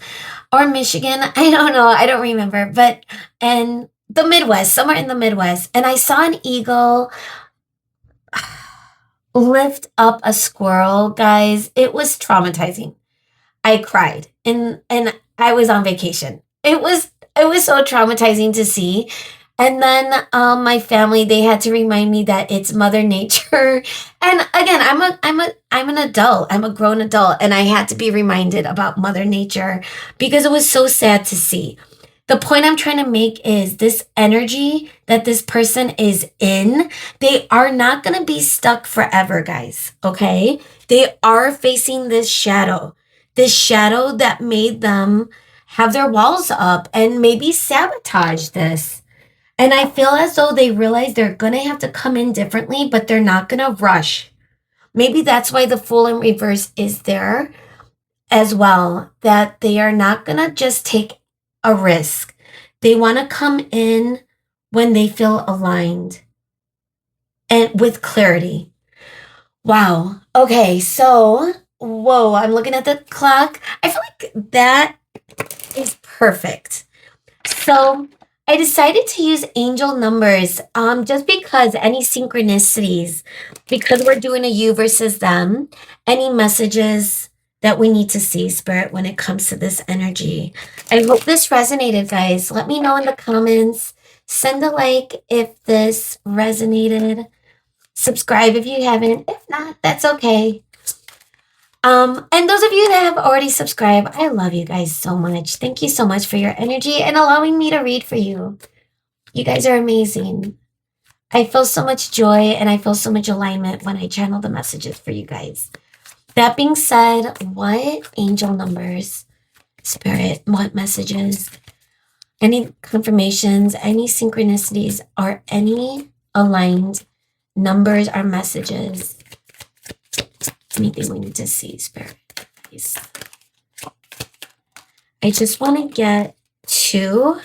or Michigan, I don't know, I don't remember. But and the Midwest, somewhere in the Midwest, and I saw an eagle lift up a squirrel, guys. It was traumatizing. I cried, and I was on vacation. It was so traumatizing to see. And then my family, they had to remind me that it's Mother Nature. And again, I'm an adult. I'm a grown adult, and I had to be reminded about Mother Nature because it was so sad to see. The point I'm trying to make is this energy that this person is in, they are not going to be stuck forever, guys, okay? They are facing this shadow that made them have their walls up and maybe sabotage this. And I feel as though they realize they're going to have to come in differently, but they're not going to rush. Maybe that's why the Fool in reverse is there as well, that they are not going to just take a risk. They want to come in when they feel aligned and with clarity. Wow. Okay, so, whoa, I'm looking at the clock. I feel like that is perfect. So, I decided to use angel numbers just because any synchronicities, because we're doing a you versus them, any messages that we need to see, Spirit, when it comes to this energy. I hope this resonated, guys. Let me know in the comments. Send a like if this resonated. Subscribe if you haven't. If not, that's okay. And those of you that have already subscribed, I love you guys so much. Thank you so much for your energy and allowing me to read for you. You guys are amazing. I feel so much joy and I feel so much alignment when I channel the messages for you guys. That being said, what angel numbers, spirit, what messages, any confirmations, any synchronicities, or any aligned numbers or messages, anything we need to see, spirit, please. I just want to get two,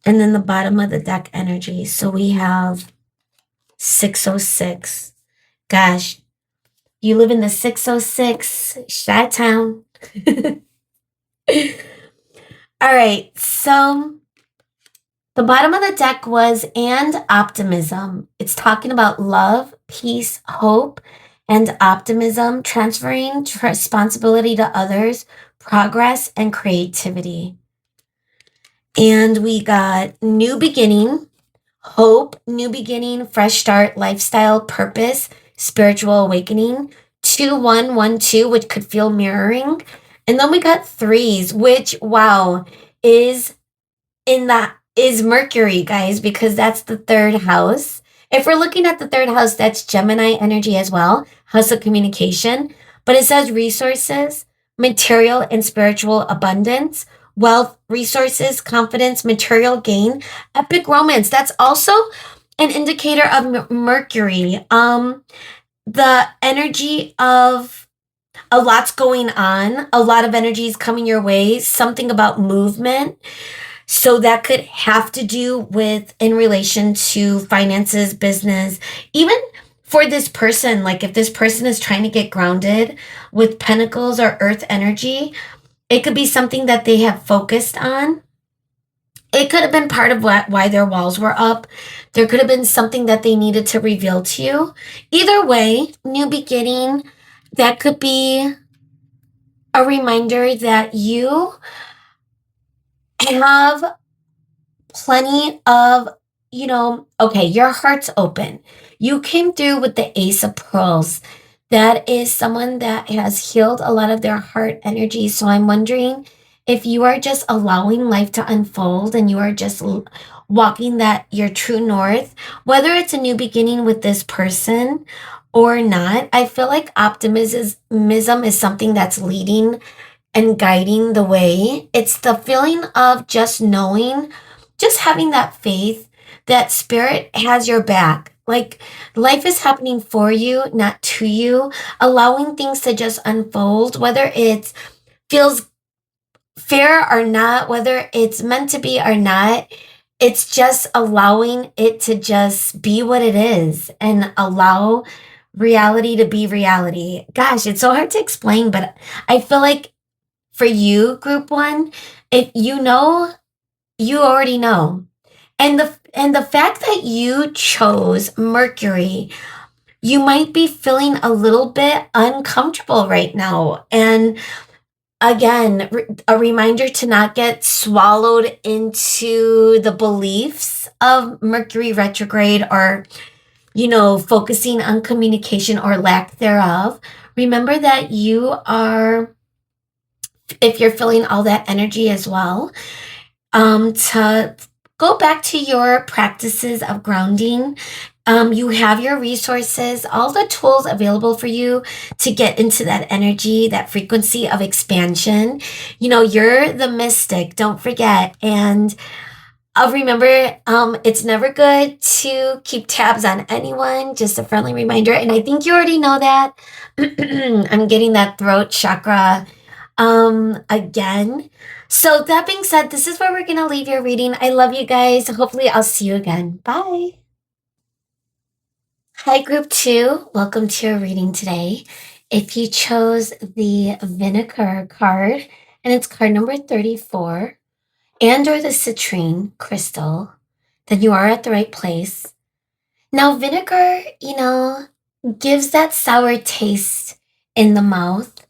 and then the bottom of the deck energy. So we have 606. Gosh, you live in the 606 Chi-Town. All right, so the bottom of the deck was and optimism. It's talking about love, peace, hope, and optimism, transferring responsibility to others, progress, and creativity. And we got new beginning, hope, new beginning, fresh start, lifestyle, purpose, spiritual awakening. 2112, which could feel mirroring. And then we got threes, which, wow, is is Mercury, guys, because that's the third house. If we're looking at the third house, that's Gemini energy as well, house of communication. But it says resources, material and spiritual abundance, wealth, resources, confidence, material gain, epic romance. That's also an indicator of Mercury. The energy of a lot's going on, a lot of energy is coming your way, something about movement. So that could have to do with in relation to finances, business, even for this person. Like if this person is trying to get grounded with pentacles or earth energy, it could be something that they have focused on. It could have been part of why their walls were up. There could have been something that they needed to reveal to you. Either way, new beginning, that could be a reminder that you have plenty of, okay, your heart's open. You came through with the Ace of Pearls. That is someone that has healed a lot of their heart energy. So I'm wondering if you are just allowing life to unfold and you are just walking that your true north, whether it's a new beginning with this person or not. I feel like optimism is something that's leading and guiding the way. It's the feeling of just knowing, just having that faith that spirit has your back. Like life is happening for you, not to you, allowing things to just unfold, whether it feels fair or not, whether it's meant to be or not. It's just allowing it to just be what it is and allow reality to be reality. Gosh, it's so hard to explain, but I feel like for you, group one, if you know, you already know. And the fact that you chose Mercury, you might be feeling a little bit uncomfortable right now. And again, a reminder to not get swallowed into the beliefs of Mercury retrograde or, focusing on communication or lack thereof. Remember that you are, if you're feeling all that energy as well, to go back to your practices of grounding. You have your resources, all the tools available for you to get into that energy, that frequency of expansion. You're the mystic, don't forget. And I'll remember, it's never good to keep tabs on anyone, just a friendly reminder. And I think you already know that. I'm getting that throat chakra again. So that being said, this is where we're gonna leave your reading. I love you guys. Hopefully I'll see you again. Bye. Hi, group two. Welcome to your reading today. If you chose the vinegar card, and it's card number 34, and or the citrine crystal, then you are at the right place. Now, vinegar, gives that sour taste in the mouth.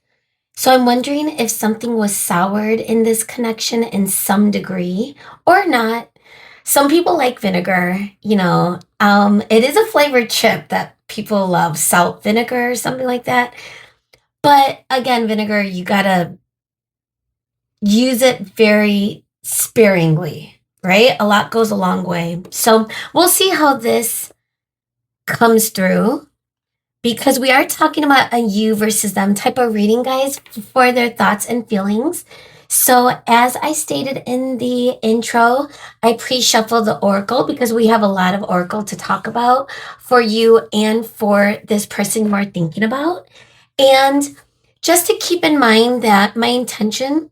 So I'm wondering if something was soured in this connection in some degree or not. Some people like vinegar, it is a flavored chip that people love, salt vinegar or something like that. But again, vinegar, you gotta use it very sparingly, right? A lot goes a long way. So we'll see how this comes through because we are talking about a you versus them type of reading, guys, for their thoughts and feelings. So, as I stated in the intro, I pre shuffle the oracle because we have a lot of oracle to talk about for you and for this person you are thinking about. And just to keep in mind that my intention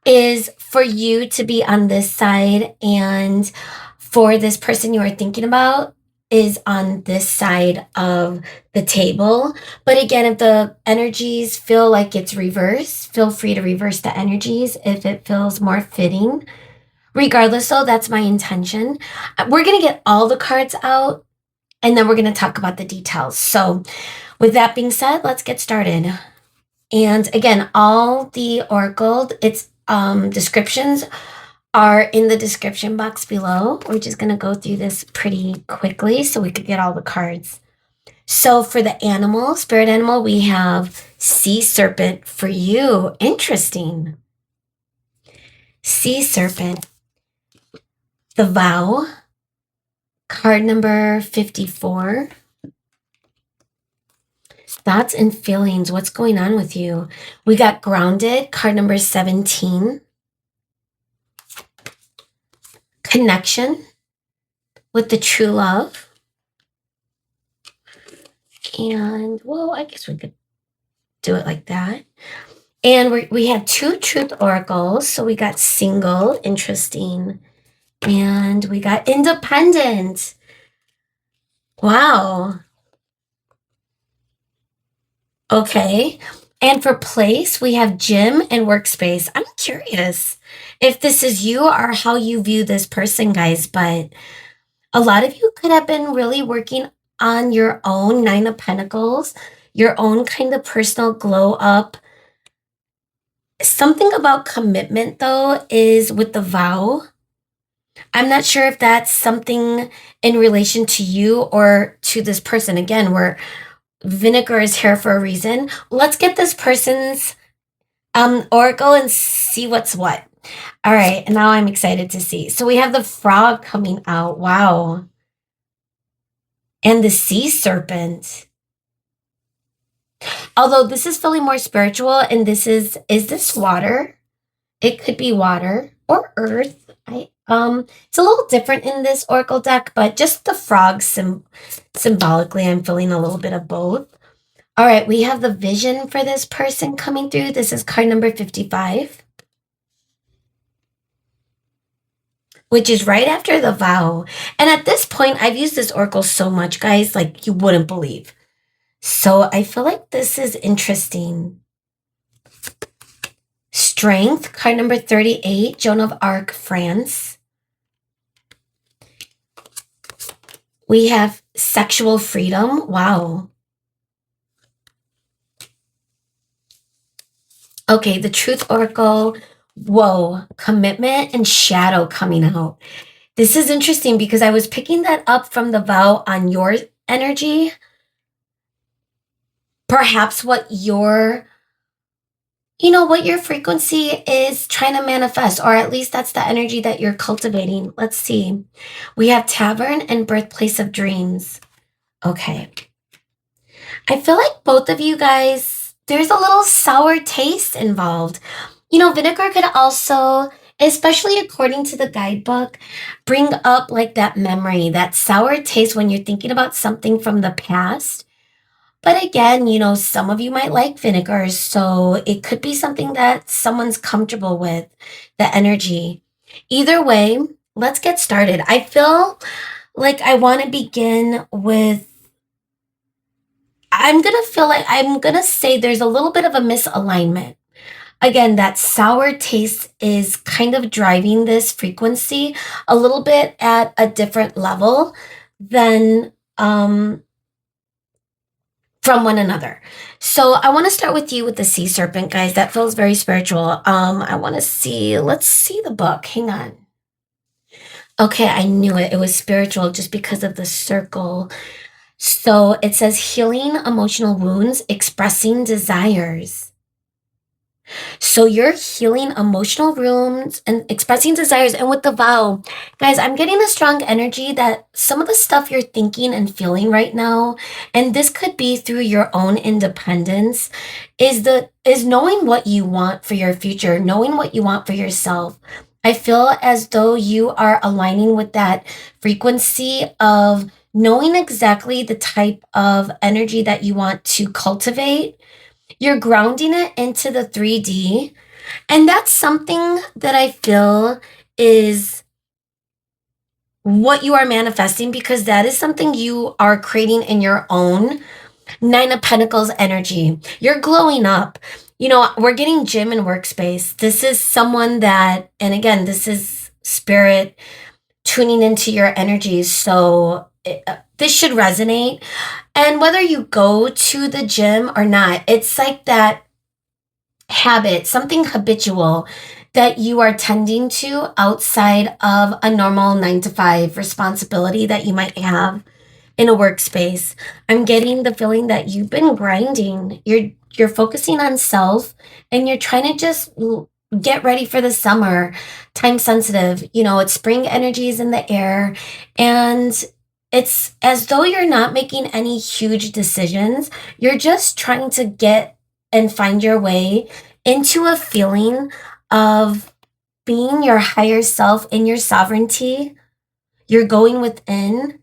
is for you to be on this side and for this person you are thinking about is on this side of the table. But again, if the energies feel like it's reversed, feel free to reverse the energies if it feels more fitting. Regardless, though, that's my intention. We're going to get all the cards out and then we're going to talk about the details. So, with that being said, let's get started. And again, all the oracle, its descriptions are in the description box below. We're just going to go through this pretty quickly so we could get all the cards. So for the animal, spirit animal, we have sea serpent for you. Interesting. Sea serpent. The vow, card number 54. Thoughts and feelings. What's going on with you? We got grounded, card number 17. Connection with the true love. And, well, I guess we could do it like that. And we have two truth oracles. So we got single, interesting. And we got independent. Wow. Okay. And for place, we have gym and workspace. I'm curious if this is you or how you view this person, guys, but a lot of you could have been really working on your own Nine of Pentacles, your own kind of personal glow up. Something about commitment, though, is with the vow. I'm not sure if that's something in relation to you or to this person. Again, where vinegar is here for a reason. Let's get this person's oracle and see what's what. All right, and now I'm excited to see. So we have the frog coming out. Wow. And the sea serpent. Although this is feeling more spiritual, and this is this water? It could be water or earth. It's a little different in this oracle deck, but just the frog symbolically, I'm feeling a little bit of both. All right, we have the vision for this person coming through. This is card number 55, which is right after the vow. And at this point, I've used this oracle so much, guys, like you wouldn't believe. So I feel like this is interesting. Strength, card number 38, Joan of Arc, France. We have sexual freedom. Wow. Okay, the truth oracle. Whoa, commitment and shadow coming out. This is interesting because I was picking that up from the vow on your energy. Perhaps what your frequency is trying to manifest, or at least that's the energy that you're cultivating. Let's see. We have tavern and birthplace of dreams. Okay. I feel like both of you guys, there's a little sour taste involved. Vinegar could also, especially according to the guidebook, bring up like that memory, that sour taste when you're thinking about something from the past. But again, some of you might like vinegar, so it could be something that someone's comfortable with, the energy. Either way, let's get started. I feel like I want to begin with I'm going to feel like I'm going to say there's a little bit of a misalignment. Again, that sour taste is kind of driving this frequency a little bit at a different level than from one another. So I want to start with you with the sea serpent, guys. That feels very spiritual. I want to see, let's see the book. Hang on. Okay, I knew it. It was spiritual just because of the circle. So it says healing emotional wounds, expressing desires. So you're healing emotional wounds and expressing desires. And with the vow, guys, I'm getting a strong energy that some of the stuff you're thinking and feeling right now, and this could be through your own independence, is knowing what you want for your future, knowing what you want for yourself. I feel as though you are aligning with that frequency of knowing exactly the type of energy that you want to cultivate. You're grounding it into the 3D. And that's something that I feel is what you are manifesting, because that is something you are creating in your own Nine of Pentacles energy. You're glowing up. You know, we're getting gym and workspace. This is someone that, and again, this is spirit tuning into your energies. So this should resonate. And whether you go to the gym or not, it's like that habit, something habitual that you are tending to outside of a normal 9 to 5 responsibility that you might have in a workspace. I'm getting the feeling that you've been grinding. You're focusing on self, and you're trying to just get ready for the summer. Time sensitive. You know, it's spring energies in the air, and it's as though you're not making any huge decisions. You're just trying to get and find your way into a feeling of being your higher self in your sovereignty. You're going within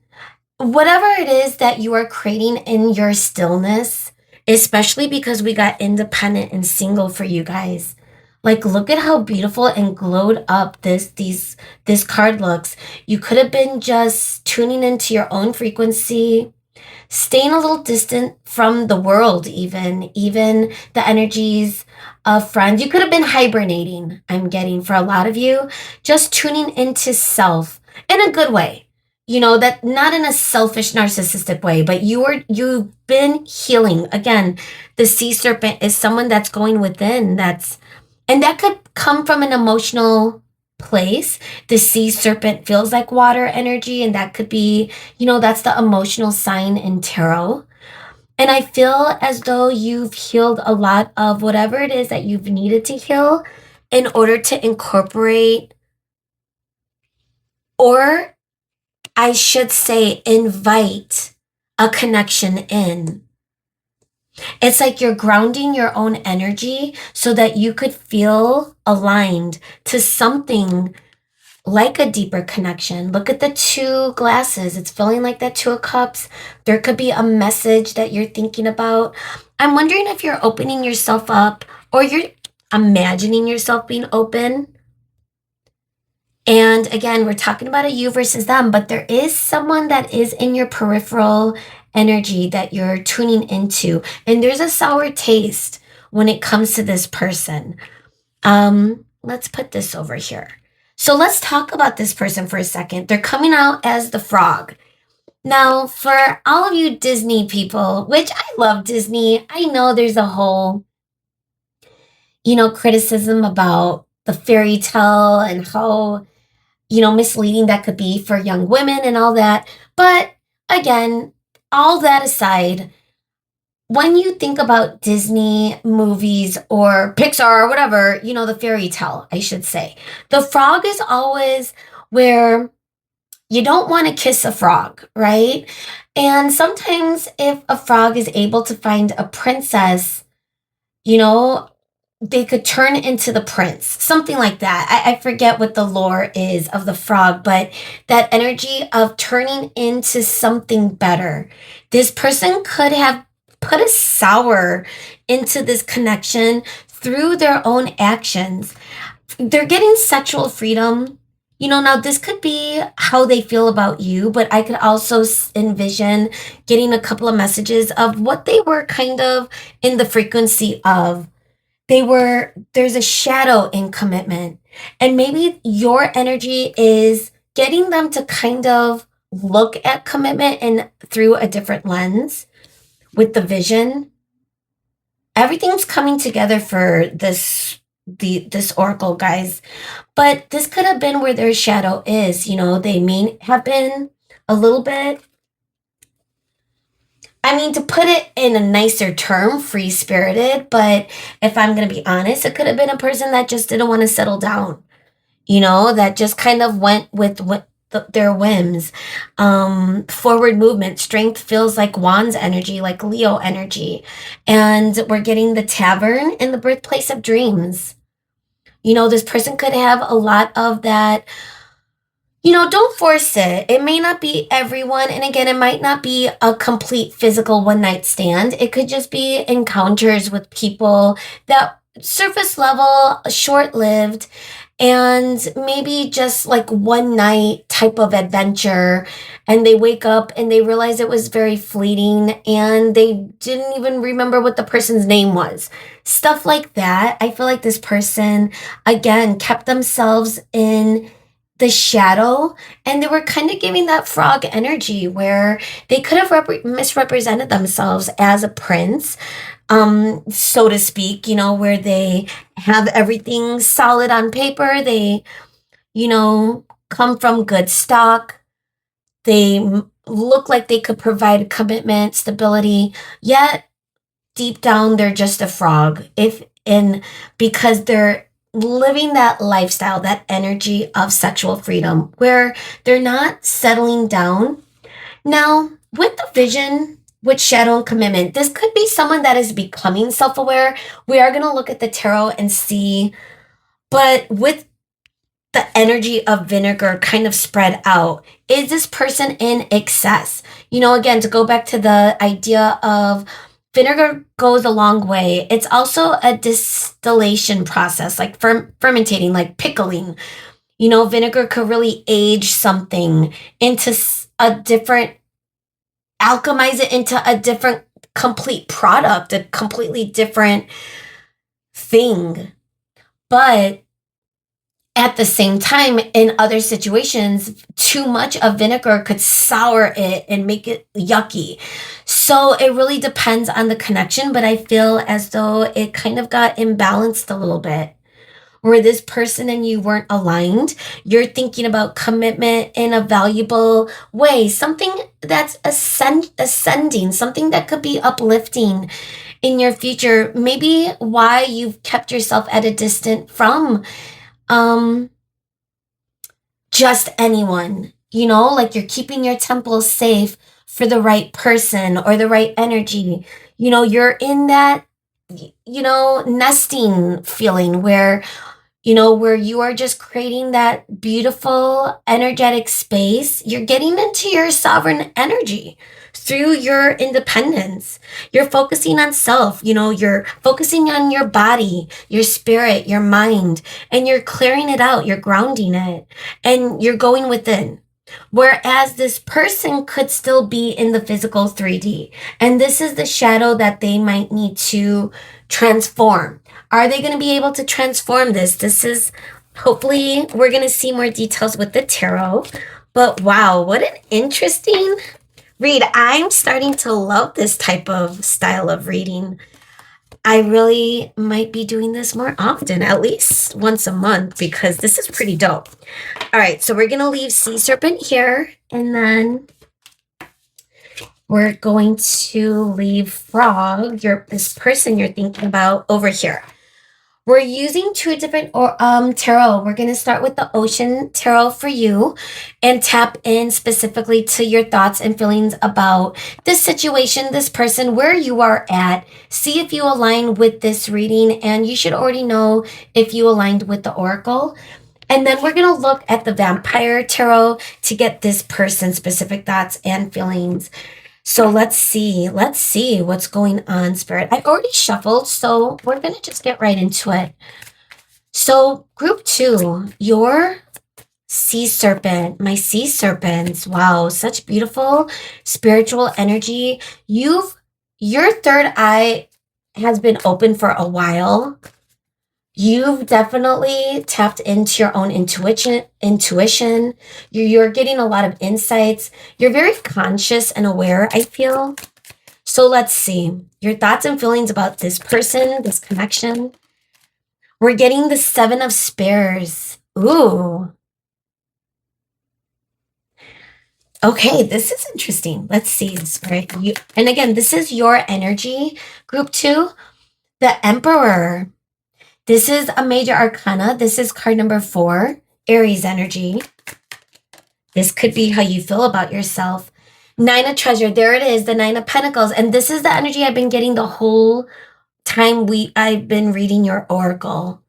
whatever it is that you are creating in your stillness, especially because we got independent and single for you guys. Like, look at how beautiful and glowed up this card looks. You could have been just tuning into your own frequency, staying a little distant from the world, even the energies of friends. You could have been hibernating, I'm getting for a lot of you, just tuning into self in a good way. You know, that not in a selfish, narcissistic way, but you've been healing. Again, the sea serpent is someone that's going within, and that could come from an emotional place. The sea serpent feels like water energy, and that could be, you know, that's the emotional sign in tarot. And I feel as though you've healed a lot of whatever it is that you've needed to heal in order to incorporate, or I should say, invite a connection in. It's like you're grounding your own energy so that you could feel aligned to something like a deeper connection. Look at the 2 glasses. It's feeling like that 2 of cups. There could be a message that you're thinking about. I'm wondering if you're opening yourself up, or you're imagining yourself being open. And again, we're talking about a you versus them, but there is someone that is in your peripheral energy that you're tuning into. And there's a sour taste when it comes to this person. Let's put this over here. So let's talk about this person for a second. They're coming out as the frog. Now, for all of you Disney people, which I love Disney, I know there's a whole, you know, criticism about the fairy tale and how, you know, misleading that could be for young women and all that. But again, all that aside, when you think about Disney movies or Pixar or whatever, you know, the fairy tale, I should say, the frog is always where you don't want to kiss a frog, right? And sometimes if a frog is able to find a princess, you know, they could turn into the prince, something like that. I forget what the lore is of the frog, but that energy of turning into something better. This person could have put a sour into this connection through their own actions. They're getting sexual freedom. Now this could be how they feel about you, but I could also envision getting a couple of messages of what they were kind of in the frequency of. There's a shadow in commitment. And maybe your energy is getting them to kind of look at commitment and through a different lens with the vision. Everything's coming together for this oracle, guys. But this could have been where their shadow is. They may have been a little bit, to put it in a nicer term, free spirited. But if I'm going to be honest, it could have been a person that just didn't want to settle down, that just kind of went with their whims. Forward movement, strength feels like Wands energy, like Leo energy. And we're getting the tavern in the birthplace of dreams. This person could have a lot of that. Don't force it. It may not be everyone. And again, it might not be a complete physical one night stand. It could just be encounters with people that surface level, short lived, and maybe just like one night type of adventure. And they wake up and they realize it was very fleeting and they didn't even remember what the person's name was. Stuff like that. I feel like this person, again, kept themselves in the shadow, and they were kind of giving that frog energy where they could have misrepresented themselves as a prince, so to speak, where they have everything solid on paper. They, come from good stock. They look like they could provide commitment, stability, yet deep down they're just a frog. Because they're living that lifestyle, that energy of sexual freedom where they're not settling down. Now, with the vision, with shadow and commitment, this could be someone that is becoming self-aware. We are going to look at the tarot and see, but with the energy of vinegar kind of spread out, is this person in excess? Again, to go back to the idea of vinegar goes a long way. It's also a distillation process, like fermentating, like pickling. Vinegar could really age something into a different, alchemize it into a different complete product, a completely different thing. But at the same time, in other situations, too much of vinegar could sour it and make it yucky. So it really depends on the connection, but I feel as though it kind of got imbalanced a little bit. Where this person and you weren't aligned, you're thinking about commitment in a valuable way, something that's ascending, something that could be uplifting in your future. Maybe why you've kept yourself at a distance from just anyone, like you're keeping your temple safe for the right person or the right energy. You're in that, nesting feeling where you are just creating that beautiful energetic space. You're getting into your sovereign energy through your independence. You're focusing on self, you're focusing on your body, your spirit, your mind, and you're clearing it out, you're grounding it, and you're going within. Whereas this person could still be in the physical 3D. And this is the shadow that they might need to transform. Are they going to be able to transform this? Hopefully, we're going to see more details with the tarot. But wow, what an interesting read. I'm starting to love this type of style of reading. I really might be doing this more often, at least once a month, because this is pretty dope. All right, so we're going to leave Sea Serpent here, and then we're going to leave Frog, this person you're thinking about, over here. We're using two different tarot. We're going to start with the Ocean Tarot for you and tap in specifically to your thoughts and feelings about this situation, this person, where you are at. See if you align with this reading, and you should already know if you aligned with the Oracle. And then we're going to look at the Vampire Tarot to get this person's specific thoughts and feelings. So let's see what's going on, Spirit. I already shuffled, so we're going to just get right into it. So group 2, your Sea serpent, my sea serpents. Wow, such beautiful spiritual energy. Your third eye has been open for a while. You've definitely tapped into your own intuition. You're getting a lot of insights. You're very conscious and aware, I feel. So let's see. Your thoughts and feelings about this person, this connection. We're getting the Seven of Spears. Ooh. Okay, this is interesting. Let's see, Spirit. And again, this is your energy. Group 2, the Emperor. This is a major arcana. This is card number 4, Aries energy. This could be how you feel about yourself. 9 of Treasure. There it is, the 9 of Pentacles. And this is the energy I've been getting the whole time I've been reading your oracle,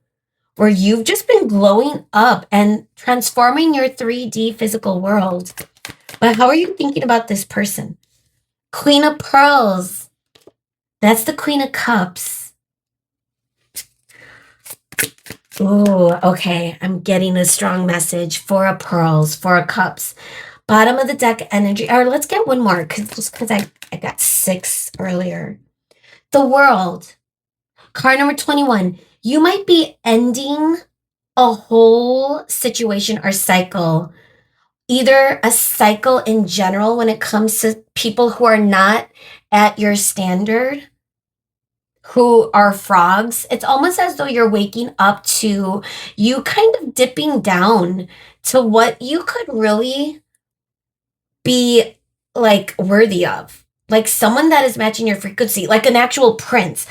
where you've just been glowing up and transforming your 3D physical world. But how are you thinking about this person? Queen of Pearls. That's the Queen of Cups. Ooh, okay. I'm getting a strong message. 4 of Pearls, 4 of Cups. Bottom of the deck energy. Or let's get one more, because I got 6 earlier. The World. Card number 21. You might be ending a whole situation or cycle. Either a cycle in general when it comes to people who are not at your standard, who are frogs. It's almost as though you're waking up to you kind of dipping down to what you could really be like worthy of. Like someone that is matching your frequency, like an actual prince.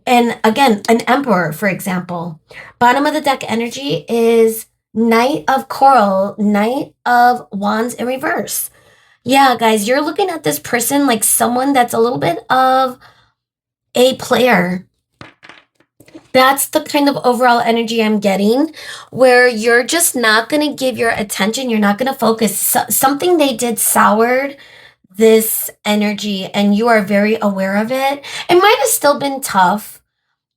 And again, an emperor, for example. Bottom of the deck energy is Knight of Coral, Knight of Wands in reverse. Yeah, guys, you're looking at this person like someone that's a little bit of a player. That's the kind of overall energy I'm getting, where you're just not going to give your attention. You're not going to focus. Something they did soured this energy, and you are very aware of it. It might have still been tough.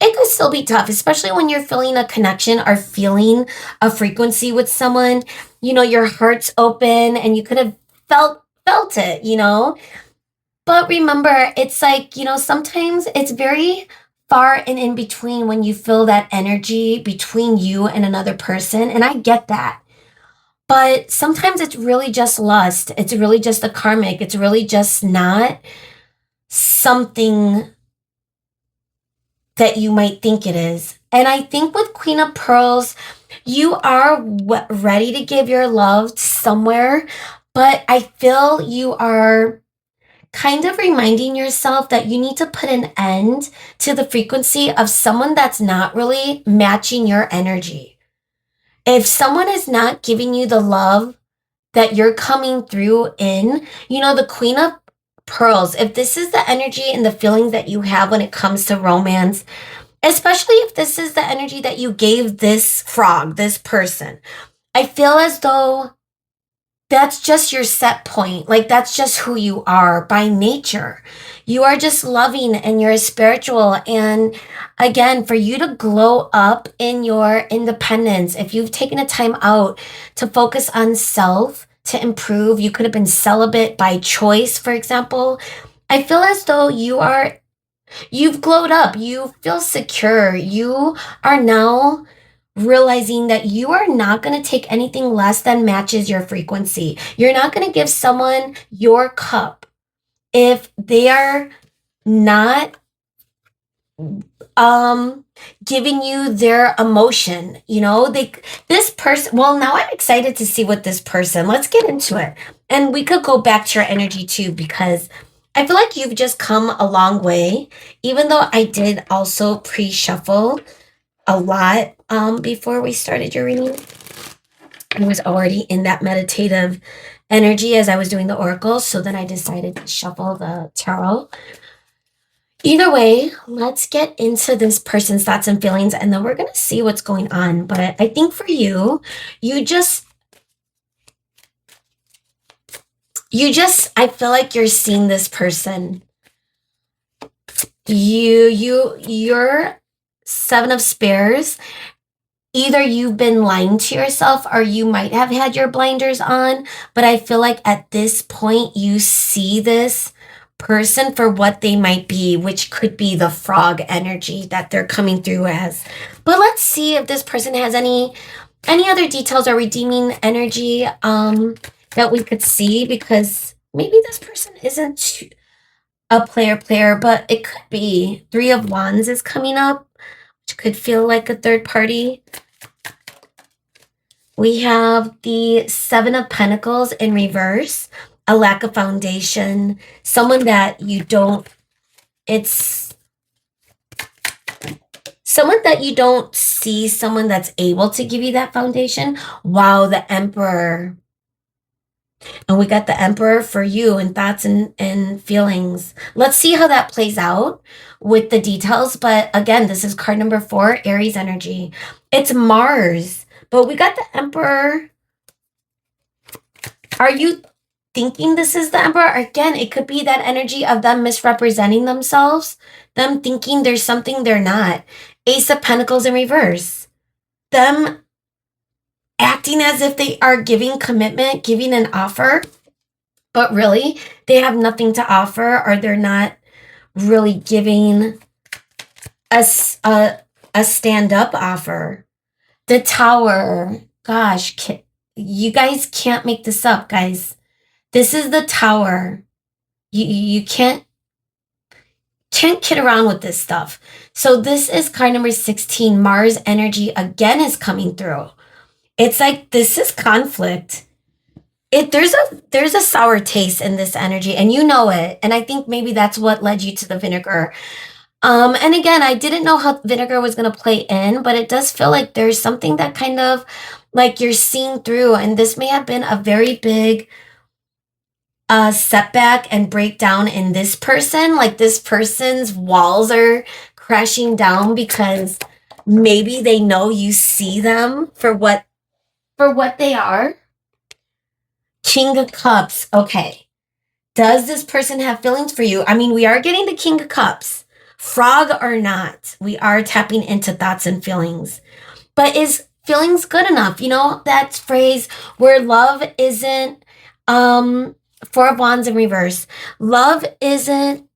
It could still be tough, especially when you're feeling a connection or feeling a frequency with someone. You know, your heart's open and you could have felt it, you know? But remember, it's like, you know, sometimes it's very far and in between when you feel that energy between you and another person. And I get that. But sometimes it's really just lust. It's really just a karmic. It's really just not something that you might think it is. And I think with Queen of Pearls, you are ready to give your love somewhere, but I feel you are kind of reminding yourself that you need to put an end to the frequency of someone that's not really matching your energy. If someone is not giving you the love that you're coming through in, you know, the Queen of Pearls, if this is the energy and the feelings that you have when it comes to romance, especially if this is the energy that you gave this frog, this person, I feel as though that's just your set point. Like that's just who you are by nature. You are just loving and you're spiritual. And again, for you to glow up in your independence, if you've taken a time out to focus on self, to improve, you could have been celibate by choice, for example. I feel as though you've glowed up. You feel secure. You are now realizing that you are not going to take anything less than matches your frequency. You're not going to give someone your cup if they are not giving you their emotion. You know, this person, well, now I'm excited to see what this person, let's get into it. And we could go back to your energy too, because I feel like you've just come a long way, even though I did also pre-shuffle a lot before we started your reading. I was already in that meditative energy as I was doing the oracle, so then I decided to shuffle the tarot. Either way, let's get into this person's thoughts and feelings, and then we're going to see what's going on. But I think for you, I feel like you're seeing this person. You're Seven of Spears. either you've been lying to yourself or you might have had your blinders on, but I feel like at this point you see this person for what they might be, which could be the frog energy that they're coming through as. But let's see if this person has any other details or redeeming energy that we could see, because maybe this person isn't a player, but it could be. Three of Wands is coming up, which could feel like a third party. We have the Seven of Pentacles in reverse, a lack of foundation, someone that you don't, it's someone that you don't see, someone that's able to give you that foundation. Wow, the Emperor. And we got the Emperor for you and thoughts and feelings. Let's see how that plays out with the details. But again, this is card number 4, Aries energy. It's Mars, but we got the Emperor. Are you thinking this is the Emperor? Again, it could be that energy of them misrepresenting themselves, them thinking there's something they're not. Ace of Pentacles in reverse. Them acting as if they are giving commitment, giving an offer, but really they have nothing to offer, or they're not really giving us a stand-up offer. The Tower. Gosh, you guys can't make this up, guys. This is the Tower. You can't kid around with this stuff. So this is card number 16. Mars energy again is coming through. It's like this is conflict. There's a sour taste in this energy, and you know it. And I think maybe that's what led you to the vinegar. And again, I didn't know how vinegar was going to play in, but it does feel like there's something that kind of like you're seeing through, and this may have been a very big setback and breakdown in this person. Like this person's walls are crashing down because maybe they know you see them for what they are. King of Cups. Okay. Does this person have feelings for you? I mean, we are getting the King of Cups. Frog or not, we are tapping into thoughts and feelings. But is feelings good enough? You know, that phrase where love isn't, Four of Wands in reverse. Love isn't,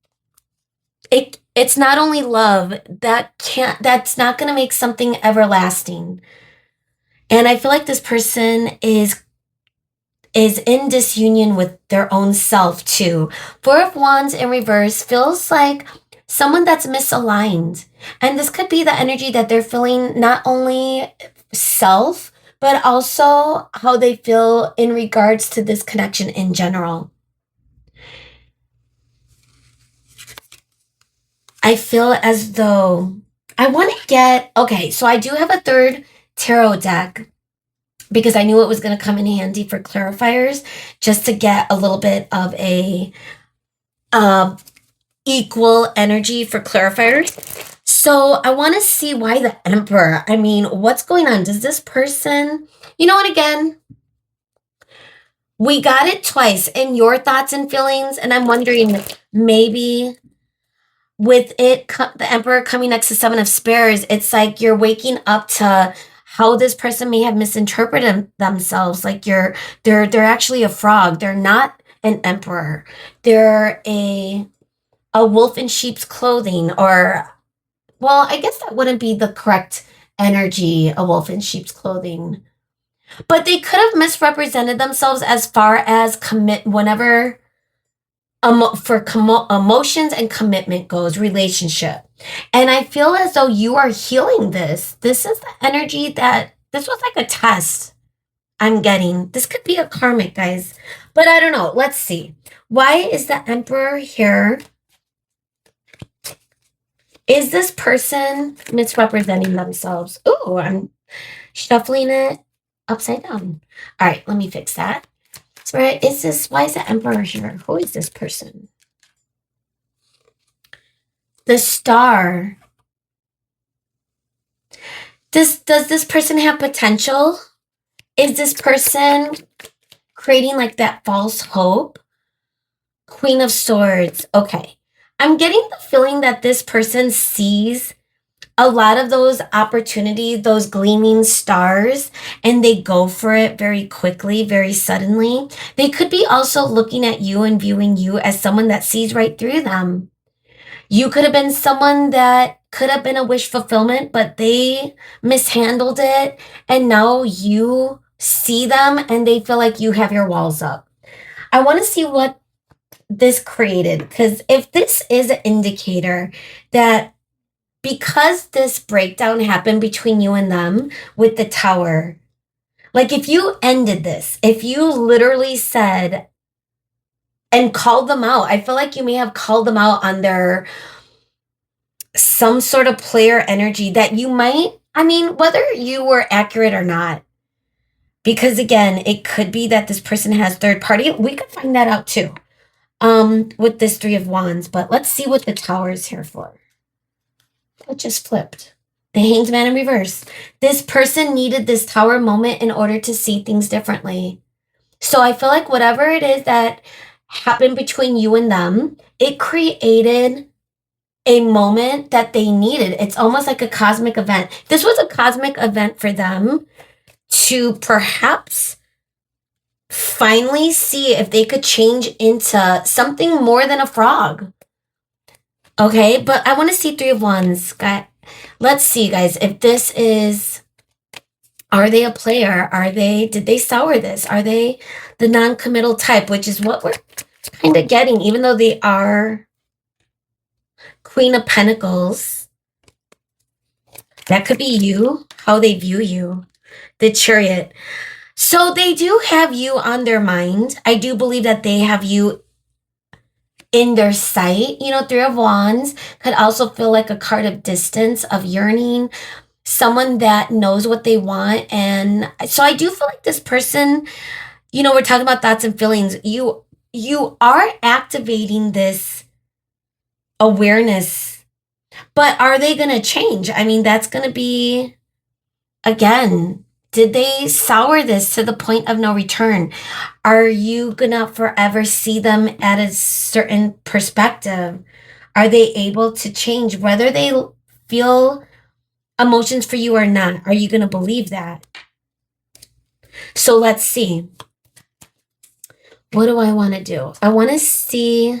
it's not only love, that's not going to make something everlasting. And I feel like this person is in disunion with their own self too. Four of Wands in reverse feels like someone that's misaligned. And this could be the energy that they're feeling, not only self, but also how they feel in regards to this connection in general. I feel as though I want to get, okay, so I do have a third tarot deck because I knew it was going to come in handy for clarifiers, just to get a little bit of a equal energy for clarifiers. So I want to see why the Emperor. I mean, what's going on? Does this person, you know what, again, we got it twice in your thoughts and feelings, and I'm wondering maybe with it, the Emperor coming next to Seven of Spears, it's like you're waking up to how this person may have misinterpreted themselves. Like they're actually a frog. They're not an emperor. They're a wolf in sheep's clothing, or, well, I guess that wouldn't be the correct energy, a wolf in sheep's clothing. But they could have misrepresented themselves as far as whenever emotions and commitment goes, relationship. And I feel as though you are healing this. This is the energy that, this was like a test I'm getting. This could be a karmic, guys. But I don't know. Let's see. Why is the Emperor here? Is this person misrepresenting themselves? Ooh, I'm shuffling it upside down. All right, let me fix that. So why is the Emperor here? Who is this person? The Star. Does this person have potential? Is this person creating like that false hope? Queen of Swords. Okay. I'm getting the feeling that this person sees a lot of those opportunities, those gleaming stars, and they go for it very quickly, very suddenly. They could be also looking at you and viewing you as someone that sees right through them. You could have been someone that could have been a wish fulfillment, but they mishandled it. And now you see them and they feel like you have your walls up. I want to see what this created, because if this is an indicator that because this breakdown happened between you and them with the tower, like if you ended this, if you literally said and called them out, I feel like you may have called them out on their some sort of player energy that you might, I mean, whether you were accurate or not, because again, it could be that this person has third party. We could find that out too. With this Three of Wands, but let's see what the Tower is here for. It just flipped. The Hanged Man in reverse. This person needed this Tower moment in order to see things differently. So I feel like whatever it is that happened between you and them, it created a moment that they needed. It's almost like a cosmic event. This was a cosmic event for them to perhaps finally see if they could change into something more than a frog. Okay, but I want to see Three of Wands. Let's see, guys, if this is, are they a player? Did they sour this? Are they the non-committal type, which is what we're kind of getting, even though they are Queen of Pentacles. That could be you, how they view you. The Chariot. So they do have you on their mind. I do believe that they have you in their sight. You know, Three of Wands could also feel like a card of distance, of yearning, someone that knows what they want. And so I do feel like this person, you know, we're talking about thoughts and feelings. You are activating this awareness, but are they going to change? I mean, that's going to be, again, did they sour this to the point of no return? Are you gonna forever see them at a certain perspective? Are they able to change whether they feel emotions for you or not? Are you gonna believe that? So let's see. What do I want to do? I want to see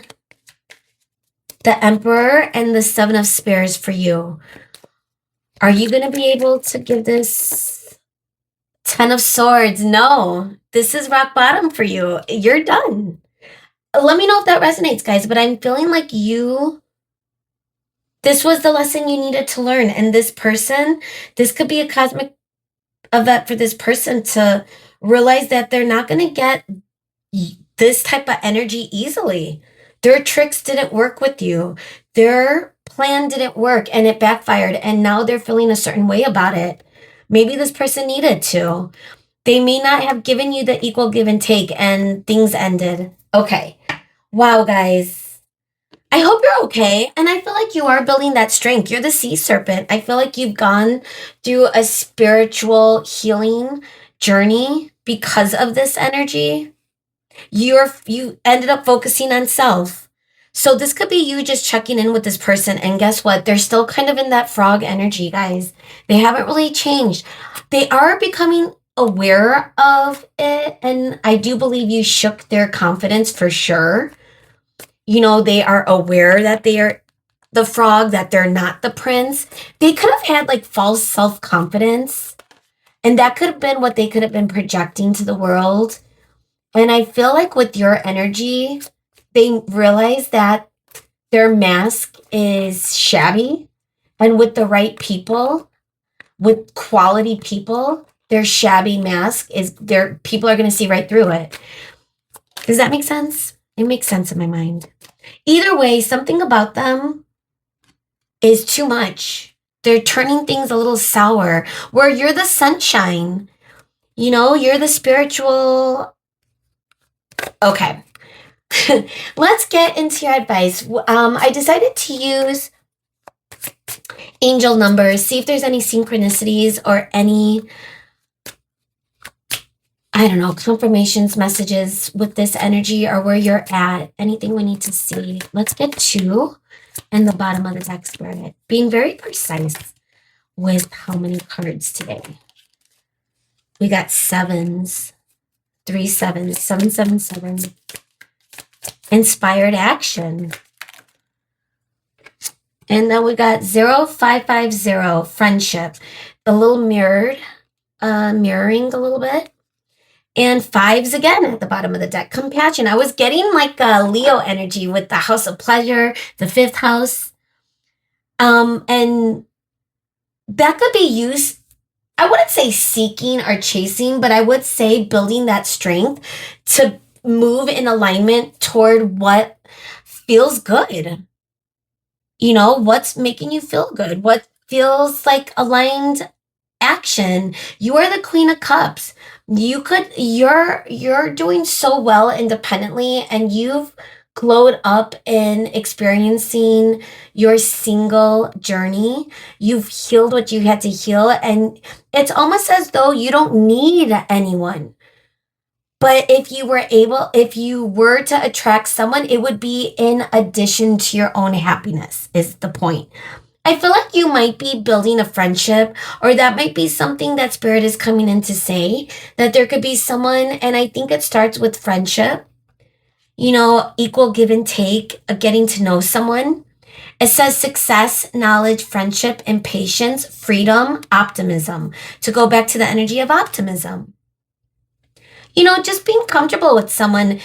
the Emperor and the Seven of Spears for you. Are you gonna be able to give this Ten of Swords? No, this is rock bottom for you. You're done. Let me know if that resonates, guys, but I'm feeling like this was the lesson you needed to learn. And this person, this could be a cosmic event for this person to realize that they're not going to get this type of energy easily. Their tricks didn't work with you. Their plan didn't work and it backfired. And now they're feeling a certain way about it. Maybe this person needed to. They may not have given you the equal give and take and things ended. Okay. Wow, guys. I hope you're okay. And I feel like you are building that strength. You're the sea serpent. I feel like you've gone through a spiritual healing journey because of this energy. You ended up focusing on self. So this could be you just checking in with this person. And guess what? They're still kind of in that frog energy, guys. They haven't really changed. They are becoming aware of it. And I do believe you shook their confidence for sure. You know, they are aware that they are the frog, that they're not the prince. They could have had like false self-confidence. And that could have been what they could have been projecting to the world. And I feel like with your energy, they realize that their mask is shabby, and with the right people, with quality people, their shabby mask is people are going to see right through it. Does that make sense? It makes sense in my mind. Either way, something about them is too much. They're turning things a little sour, where you're the sunshine. You know, you're the spiritual. Okay. Let's get into your advice. I decided to use angel numbers, see if there's any synchronicities or any, I don't know, confirmations, messages with this energy or where you're at, anything we need to see. Let's get 2 and the bottom of the deck, Spirit. Being very precise. with how many cards today? We got sevens, 3 sevens, 777. Inspired action. And then we got 0550, friendship. A little mirroring a little bit. And fives again at the bottom of the deck. Compassion. I was getting like a Leo energy with the house of pleasure, the 5th house. And that could be used, I wouldn't say seeking or chasing, but I would say building that strength to move in alignment toward what feels good. You know, what's making you feel good? What feels like aligned action? You are the Queen of Cups. You're doing so well independently, and you've glowed up in experiencing your single journey. You've healed what you had to heal, and it's almost as though you don't need anyone. But if you were to attract someone, it would be in addition to your own happiness, is the point. I feel like you might be building a friendship, or that might be something that Spirit is coming in to say, that there could be someone, and I think it starts with friendship, you know, equal give and take, getting to know someone. It says success, knowledge, friendship, and patience, freedom, optimism, to go back to the energy of optimism. You know, just being comfortable with someone,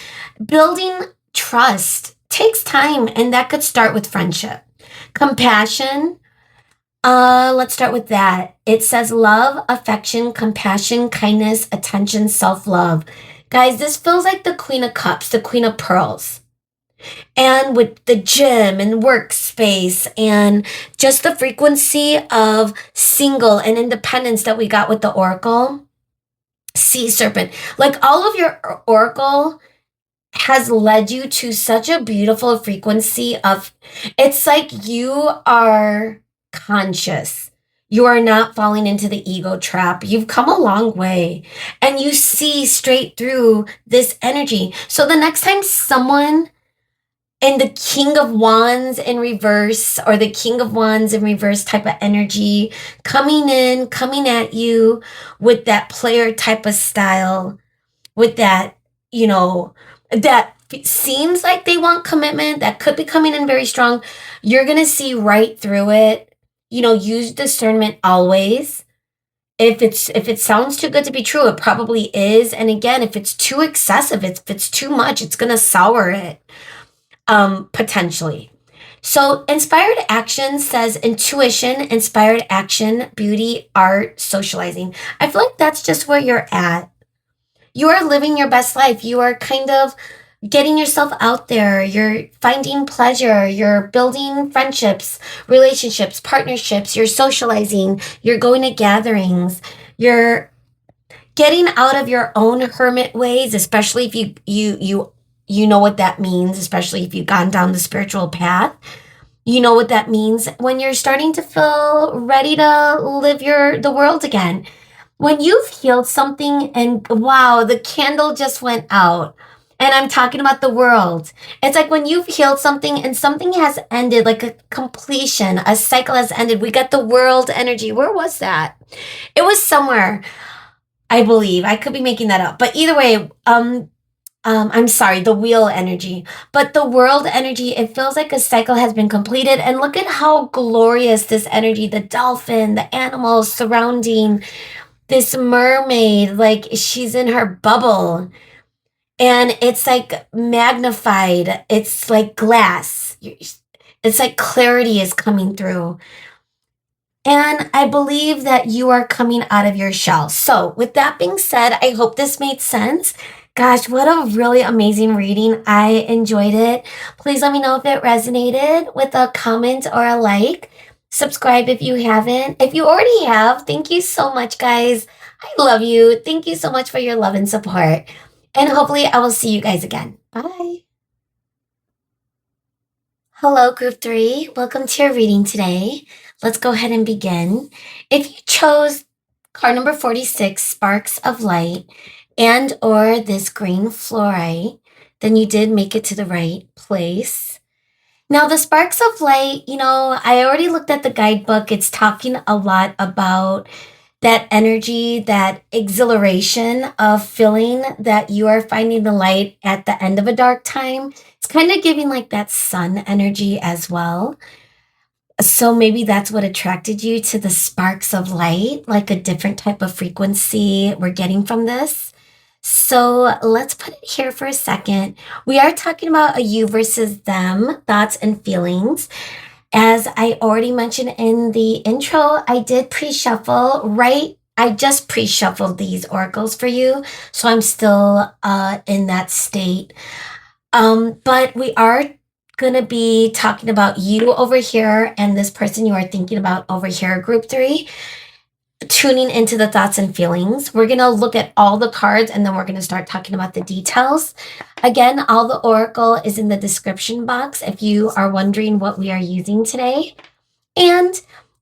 building trust takes time, and that could start with friendship. Compassion, let's start with that. It says love, affection, compassion, kindness, attention, self-love. Guys, this feels like the Queen of Cups, the Queen of Pearls. And with the gym and workspace and just the frequency of single and independence that we got with the Oracle, Sea Serpent, like all of your Oracle has led you to such a beautiful frequency of, it's like you are conscious. You are not falling into the ego trap. You've come a long way, and you see straight through this energy. So the next time someone in the King of Wands in reverse, or the King of Wands in reverse type of energy coming at you with that player type of style, with that, you know, that seems like they want commitment, that could be coming in very strong, you're going to see right through it. You know, use discernment always. If it sounds too good to be true, it probably is. And again, if it's too excessive, if it's too much, it's going to sour it. Potentially. So inspired action says intuition, inspired action, beauty, art, socializing. I feel like that's just where you're at. You are living your best life. You are kind of getting yourself out there. You're finding pleasure. You're building friendships, relationships, partnerships. You're socializing. You're going to gatherings. You're getting out of your own hermit ways, especially if you know what that means, especially if you've gone down the spiritual path. You know what that means when you're starting to feel ready to live the world again. When you've healed something and wow, the candle just went out. And I'm talking about the world. It's like when you've healed something and something has ended, like a completion, a cycle has ended. We got the world energy. Where was that? It was somewhere, I believe. I could be making that up. But either way, I'm sorry, the wheel energy, but the world energy, it feels like a cycle has been completed. And look at how glorious this energy, the dolphin, the animals surrounding this mermaid, like she's in her bubble, and it's like magnified. It's like glass. It's like clarity is coming through. And I believe that you are coming out of your shell. So with that being said, I hope this made sense. Gosh, what a really amazing reading. I enjoyed it. Please let me know if it resonated with a comment or a like. Subscribe if you haven't. If you already have, thank you so much, guys. I love you. Thank you so much for your love and support. And hopefully I will see you guys again. Bye. Hello, Group 3. Welcome to your reading today. Let's go ahead and begin. If you chose card number 46, Sparks of Light, and or this green fluorite, then you did make it to the right place. Now, the sparks of light, I already looked at the guidebook. It's talking a lot about that energy, that exhilaration of feeling that you are finding the light at the end of a dark time. It's kind of giving like that sun energy as well. So maybe that's what attracted you to the sparks of light, like a different type of frequency we're getting from this. So let's put it here for a second. We are talking about a you versus them, thoughts and feelings. As I already mentioned in the intro, I did pre-shuffle, right? I just pre-shuffled these oracles for you, so I'm still in that state. But we are going to be talking about you over here and this person you are thinking about over here, group three, tuning into the thoughts and feelings. We're going to look at all the cards and then we're going to start talking about the details. Again, all the oracle is in the description box if you are wondering what we are using today. And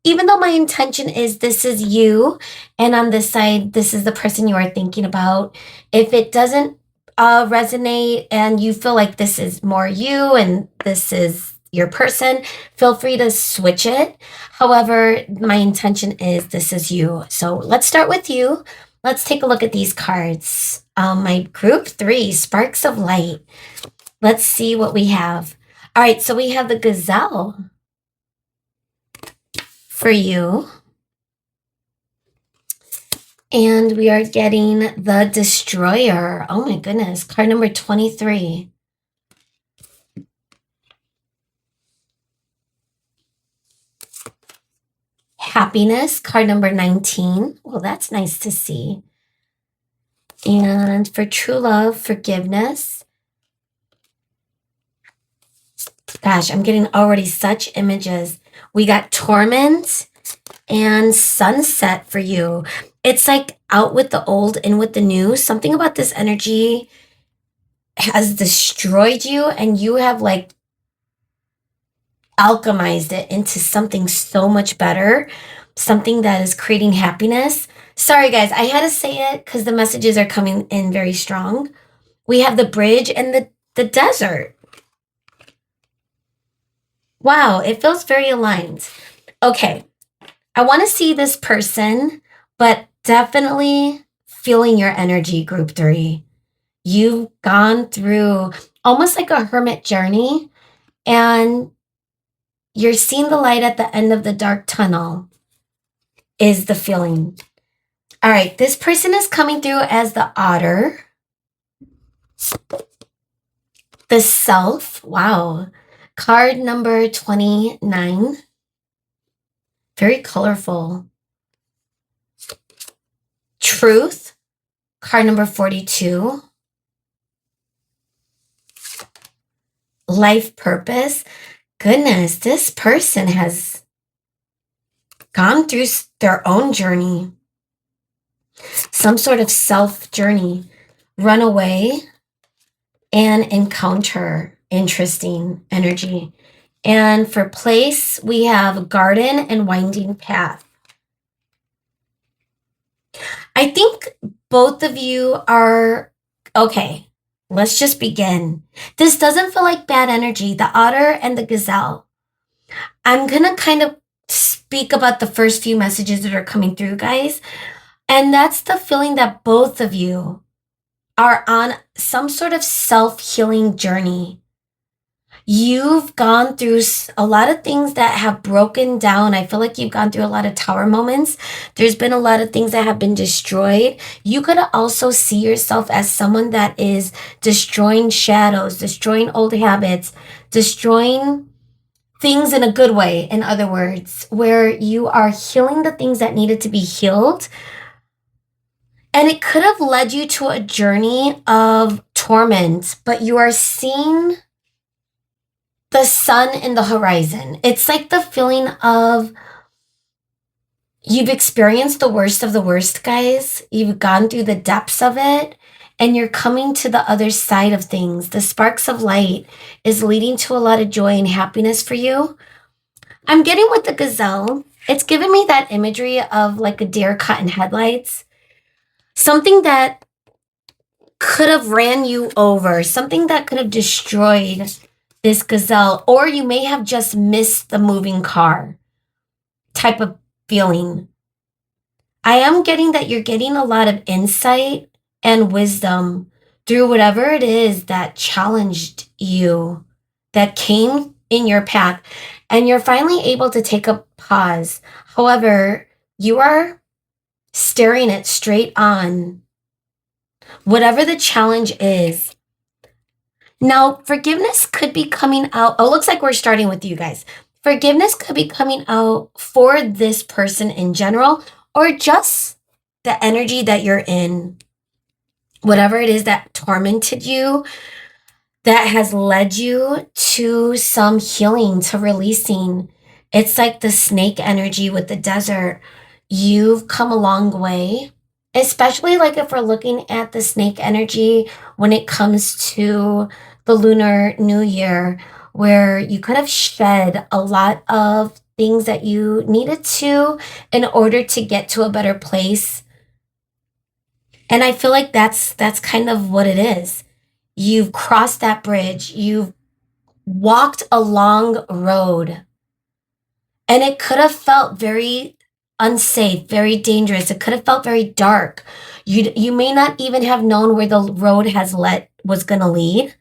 even though my intention is this is you, and on this side, this is the person you are thinking about, if it doesn't resonate and you feel like this is more you and this is your person, feel free to switch it. However, my intention is this is you. So let's start with you. Let's take a look at these cards. My group three, Sparks of Light. Let's see what we have. All right, so we have the Gazelle for you. And we are getting the Destroyer. Oh my goodness, card number 23. Happiness, card number 19. Well, that's nice to see. And for true love, forgiveness. Gosh, I'm getting already such images. We got torment and sunset for you. It's like out with the old, in with the new. Something about this energy has destroyed you and you have like alchemized it into something so much better, something that is creating happiness. Sorry, guys, I had to say it because the messages are coming in very strong. We have the bridge and the desert. Wow, it feels very aligned. Okay, I want to see this person, but definitely feeling your energy, group three. You've gone through almost like a hermit journey, and you're seeing the light at the end of the dark tunnel, is the feeling. All right, this person is coming through as the otter, the self. Wow. Card number 29. Very colorful. Truth, card number 42. Life purpose. Goodness, this person has gone through their own journey. Some sort of self journey. Runaway and encounter. Interesting energy. And for place, we have garden and winding path. I think both of you are okay. Let's just begin. This doesn't feel like bad energy, the otter and the gazelle. I'm going to kind of speak about the first few messages that are coming through, guys. And that's the feeling that both of you are on some sort of self-healing journey. You've gone through a lot of things that have broken down. I feel like you've gone through a lot of tower moments. There's been a lot of things that have been destroyed. You could also see yourself as someone that is destroying shadows, destroying old habits, destroying things in a good way, in other words, where you are healing the things that needed to be healed. And it could have led you to a journey of torment, but you are seeing the sun in the horizon. It's like the feeling of you've experienced the worst, guys. You've gone through the depths of it, and you're coming to the other side of things. The sparks of light is leading to a lot of joy and happiness for you. I'm getting with the gazelle. It's giving me that imagery of like a deer caught in headlights. Something that could have ran you over. Something that could have destroyed this gazelle, or you may have just missed the moving car type of feeling. I am getting that you're getting a lot of insight and wisdom through whatever it is that challenged you, that came in your path, and you're finally able to take a pause. However, you are staring it straight on, whatever the challenge is. Now, forgiveness could be coming out. Oh, looks like we're starting with you guys. Forgiveness could be coming out for this person in general, or just the energy that you're in, whatever it is that tormented you, that has led you to some healing, to releasing. It's like the snake energy with the desert. You've come a long way, especially like if we're looking at the snake energy when it comes to the Lunar New Year, where you could have shed a lot of things that you needed to in order to get to a better place. And I feel like that's kind of what it is. You've crossed that bridge. You've walked a long road. And it could have felt very unsafe, very dangerous. It could have felt very dark. You may not even have known where the road was going to lead.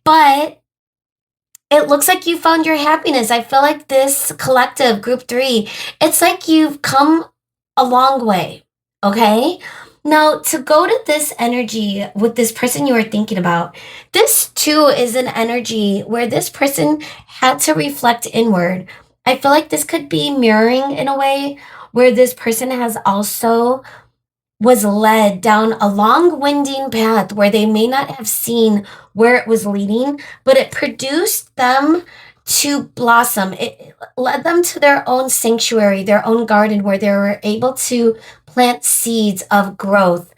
But it looks like you found your happiness. I feel like this collective, group 3, it's like you've come a long way. Okay? Now, to go to this energy with this person you are thinking about, this too is an energy where this person had to reflect inward. I feel like this could be mirroring in a way where this person has also was led down a long winding path where they may not have seen where it was leading, but it produced them to blossom. It led them to their own sanctuary, their own garden where they were able to plant seeds of growth.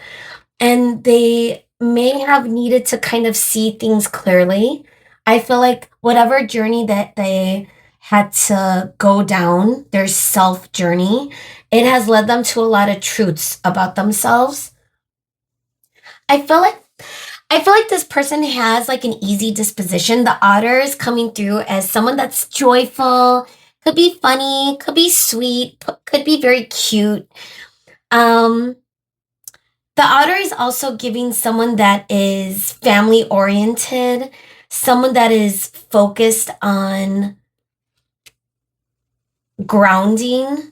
And they may have needed to kind of see things clearly. I feel like whatever journey that they had to go down, their self journey, it has led them to a lot of truths about themselves. I feel like I feel like this person has like an easy disposition. The otter is coming through as someone that's joyful, could be funny, could be sweet, could be very cute. Um, the otter is also giving someone that is family oriented, someone that is focused on grounding.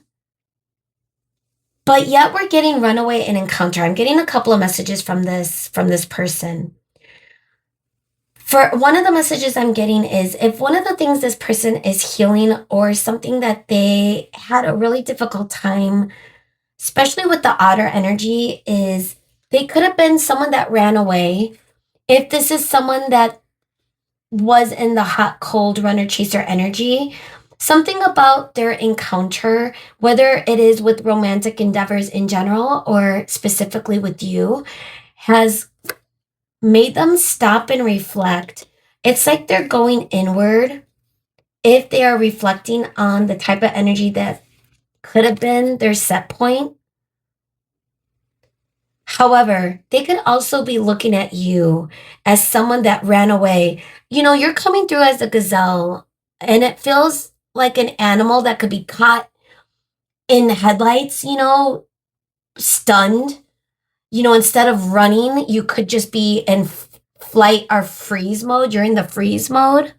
But yet we're getting runaway and encounter. I'm getting a couple of messages from this person. For one of the messages I'm getting is if one of the things this person is healing or something that they had a really difficult time, especially with the otter energy, is they could have been someone that ran away. If this is someone that was in the hot, cold runner chaser energy, something about their encounter, whether it is with romantic endeavors in general or specifically with you, has made them stop and reflect. It's like they're going inward if they are reflecting on the type of energy that could have been their set point. However, they could also be looking at you as someone that ran away. You know, you're coming through as a gazelle, and it feels like an animal that could be caught in the headlights, stunned. Instead of running, you could just be in flight or freeze mode. You're in the freeze mode,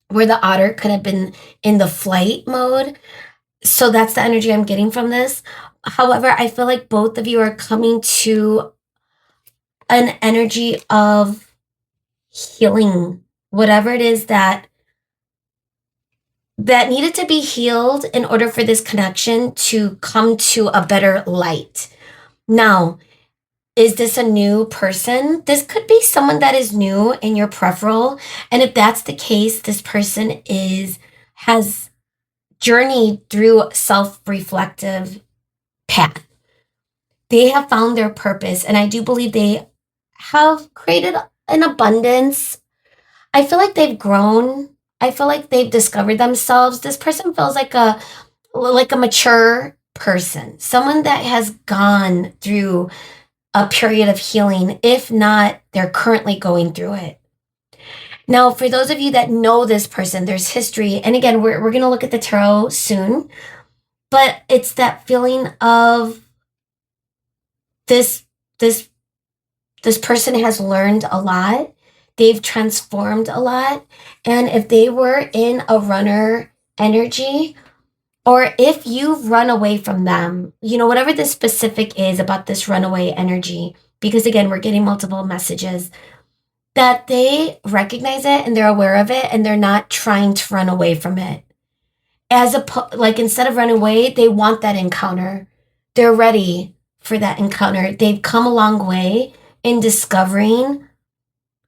where the otter could have been in the flight mode. So that's the energy I'm getting from this. However, I feel like both of you are coming to an energy of healing, whatever it is that needed to be healed in order for this connection to come to a better light. Now, is this a new person? This could be someone that is new in your peripheral. And if that's the case, this person has journeyed through self-reflective path. They have found their purpose, and I do believe they have created an abundance. I feel like they've grown. I feel like they've discovered themselves. This person feels like a mature person, someone that has gone through a period of healing. If not, they're currently going through it. Now, for those of you that know this person, there's history. And again, we're going to look at the tarot soon, but it's that feeling of this, this, this person has learned a lot. They've transformed a lot. And if they were in a runner energy, or if you've run away from them, whatever the specific is about this runaway energy, because again, we're getting multiple messages that they recognize it and they're aware of it and they're not trying to run away from it. Like instead of running away, they want that encounter. They're ready for that encounter. They've come a long way in discovering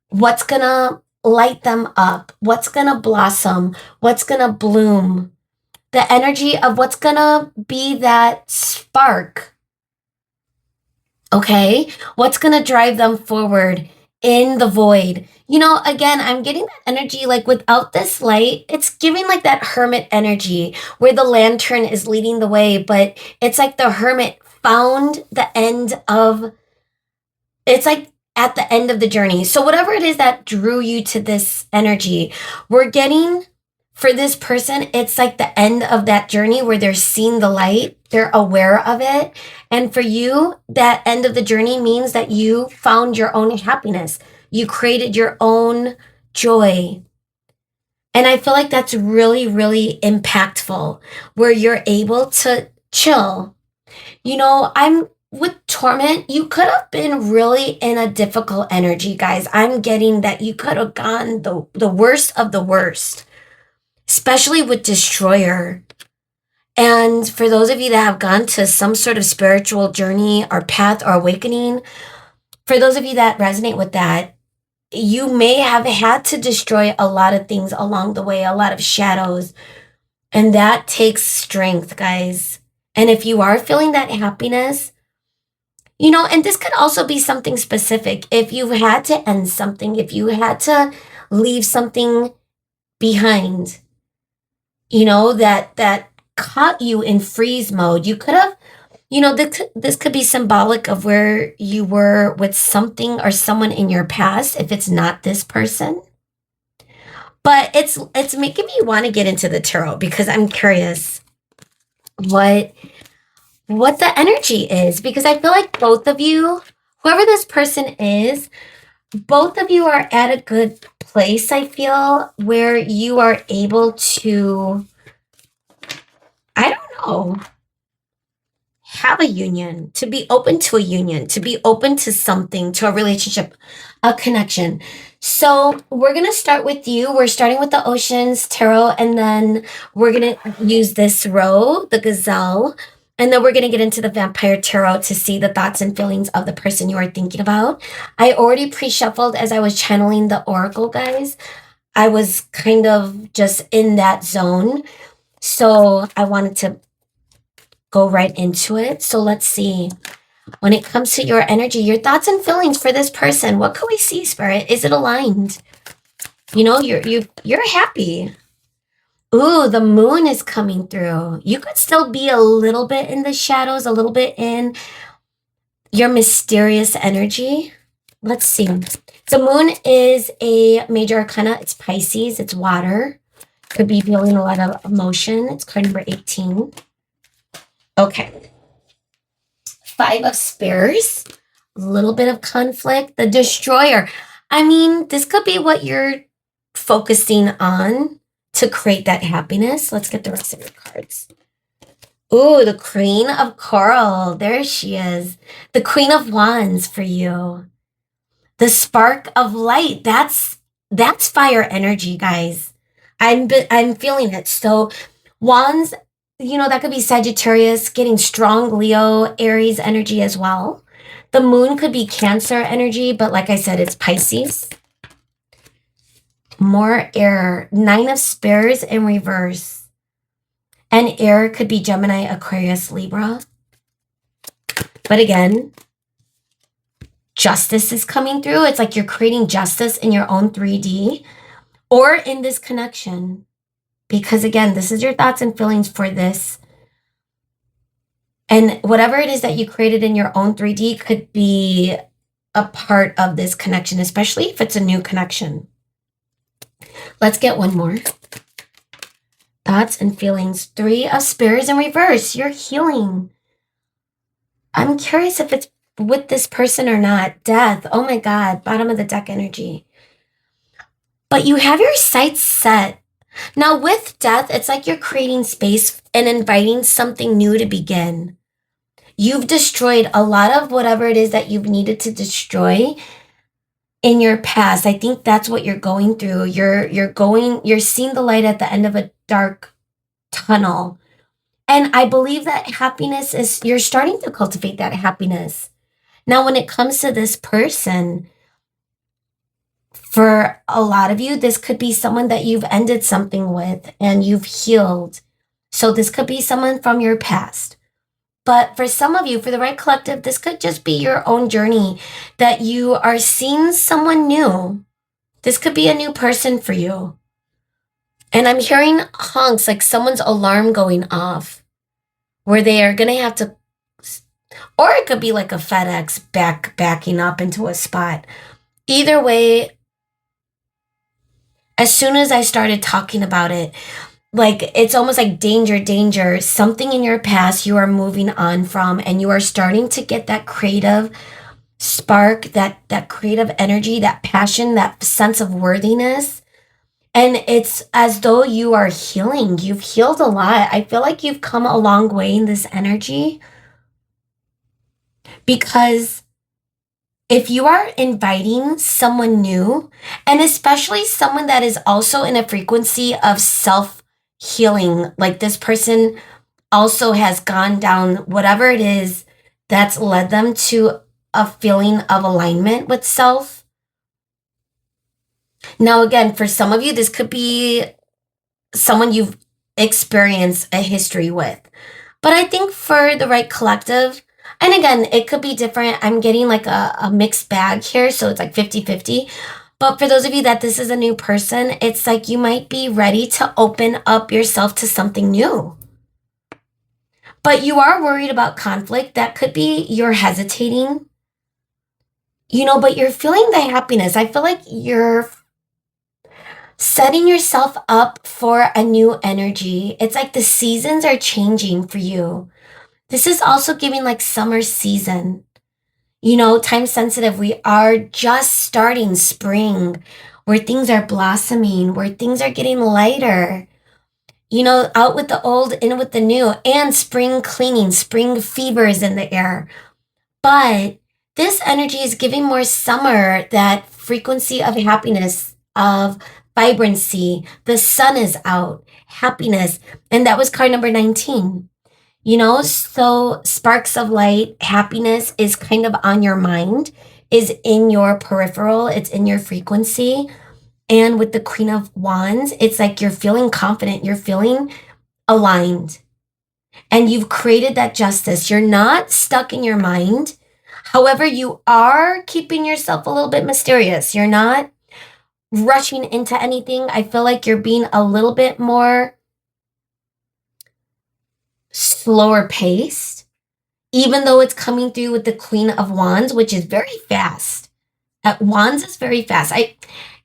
what's gonna light them up, what's gonna blossom, what's gonna bloom, the energy of what's gonna be that spark. Okay? What's gonna drive them forward in the void? Again, I'm getting that energy like without this light, it's giving like that hermit energy where the lantern is leading the way, but it's like the hermit found the end of it's like at the end of the journey. So, whatever it is that drew you to this energy, we're getting for this person, it's like the end of that journey where they're seeing the light, they're aware of it. And for you, that end of the journey means that you found your own happiness, you created your own joy. And I feel like that's really, really impactful where you're able to chill. I'm with torment, you could have been really in a difficult energy, guys. I'm getting that you could have gone the worst of the worst, especially with Destroyer. And for those of you that have gone to some sort of spiritual journey or path or awakening, for those of you that resonate with that, you may have had to destroy a lot of things along the way, a lot of shadows. And that takes strength, guys. And if you are feeling that happiness, and this could also be something specific. If you had to end something, if you had to leave something behind, that caught you in freeze mode, you could have, this could be symbolic of where you were with something or someone in your past, if it's not this person. But it's making me want to get into the tarot because I'm curious what the energy is, because I feel like both of you, whoever this person is, both of you are at a good place, I feel, where you are able to, I don't know, have a union, to be open to a union, to be open to something, to a relationship, a connection. So we're going to start with you. We're starting with the Oceans Tarot, and then we're going to use this row, the Gazelle, and then we're going to get into the Vampire Tarot to see the thoughts and feelings of the person you are thinking about. I already pre-shuffled as I was channeling the Oracle, guys. I was kind of just in that zone. So I wanted to go right into it. So let's see. When it comes to your energy, your thoughts and feelings for this person, what can we see, Spirit? Is it aligned? You're happy. Ooh, the moon is coming through. You could still be a little bit in the shadows, a little bit in your mysterious energy. Let's see. The moon is a major arcana. It's Pisces. It's water. Could be feeling a lot of emotion. It's card number 18. Okay. 5 of Spears. A little bit of conflict. The Destroyer. I mean, this could be what you're focusing on to create that happiness. Let's get the rest of your cards. Ooh, the Queen of Coral. There she is. The Queen of Wands for you. The Spark of Light. That's fire energy, guys. I'm feeling it. So Wands, that could be Sagittarius, getting strong Leo, Aries energy as well. The moon could be Cancer energy, but like I said, it's Pisces. More air. 9 of Spears in reverse. And air could be Gemini, Aquarius, Libra. But again, justice is coming through. It's like you're creating justice in your own 3D or in this connection. Because again, this is your thoughts and feelings for this. And whatever it is that you created in your own 3D could be a part of this connection, especially if it's a new connection. Let's get one more. Thoughts and feelings. 3 of Spears in reverse. You're healing. I'm curious if it's with this person or not. Death. Oh my God. Bottom of the deck energy. But you have your sights set. Now, with death, it's like you're creating space and inviting something new to begin. You've destroyed a lot of whatever it is that you've needed to destroy in your past. I think that's what you're going through. You're seeing the light at the end of a dark tunnel. And I believe that happiness is, you're starting to cultivate that happiness. Now, when it comes to this person, for a lot of you, this could be someone that you've ended something with and you've healed. So this could be someone from your past. But for some of you, for the right collective, this could just be your own journey that you are seeing someone new. This could be a new person for you. And I'm hearing honks, like someone's alarm going off, where they are going to have to, or it could be like a FedEx backing up into a spot. Either way, as soon as I started talking about it, like it's almost like danger, danger, something in your past you are moving on from, and you are starting to get that creative spark, that creative energy, that passion, that sense of worthiness. And it's as though you are healing. You've healed a lot. I feel like you've come a long way in this energy, because if you are inviting someone new, and especially someone that is also in a frequency of self-healing, like this person also has gone down whatever it is that's led them to a feeling of alignment with self. Now, again, for some of you, this could be someone you've experienced a history with. But I think for the right collective, and again, it could be different. I'm getting like a mixed bag here, so it's like 50-50. But for those of you that this is a new person, it's like you might be ready to open up yourself to something new. But you are worried about conflict. That could be you're hesitating, but you're feeling the happiness. I feel like you're setting yourself up for a new energy. It's like the seasons are changing for you. This is also giving like summer season. Time sensitive. We are just starting spring, where things are blossoming, where things are getting lighter. Out with the old, in with the new, and spring cleaning, spring fever is in the air. But this energy is giving more summer, that frequency of happiness, of vibrancy. The sun is out, happiness. And that was card number 19. So sparks of light, happiness is kind of on your mind, is in your peripheral, it's in your frequency. And with the Queen of Wands, it's like you're feeling confident, you're feeling aligned, and you've created that justice. You're not stuck in your mind. However, you are keeping yourself a little bit mysterious. You're not rushing into anything. I feel like you're being a little bit more slower paced, even though it's coming through with the Queen of Wands, which is very fast. Wands is very fast.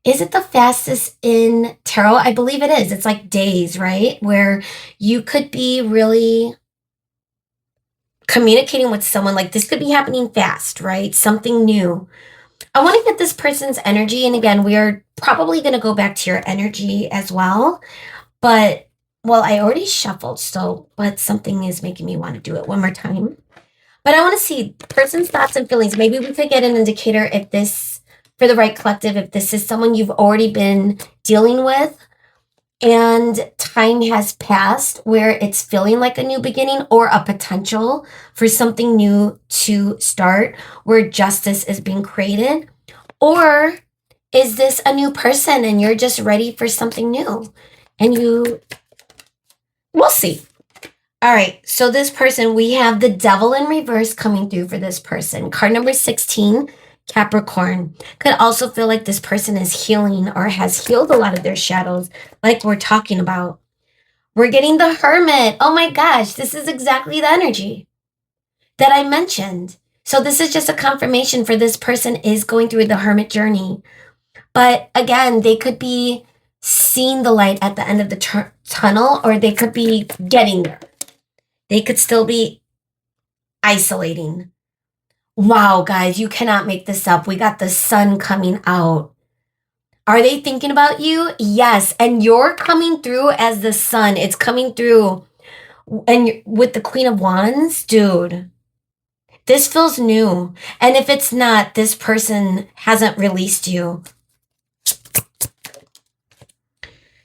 Is it the fastest in tarot? I believe it is. It's like days, right? Where you could be really communicating with someone. Like this could be happening fast, right? Something new. I want to get this person's energy. And again, we are probably going to go back to your energy as well. But, well, I already shuffled, but something is making me want to do it one more time. But I want to see person's thoughts and feelings. Maybe we could get an indicator if this, for the right collective, if this is someone you've already been dealing with and time has passed where it's feeling like a new beginning, or a potential for something new to start where justice is being created. Or is this a new person and you're just ready for something new? And we'll see. All right, so this person, we have the Devil in reverse coming through for this person. Card number 16, Capricorn. Could also feel like this person is healing or has healed a lot of their shadows, like we're talking about. We're getting the Hermit. Oh my gosh, this is exactly the energy that I mentioned. So this is just a confirmation for this person is going through the Hermit journey. But again, they could be seeing the light at the end of the tunnel, or they could be getting there. They could still be isolating. Wow, guys, you cannot make this up. We got the sun coming out. Are they thinking about you? Yes. And you're coming through as the sun. It's coming through. And with the Queen of Wands, dude, this feels new. And if it's not, this person hasn't released you.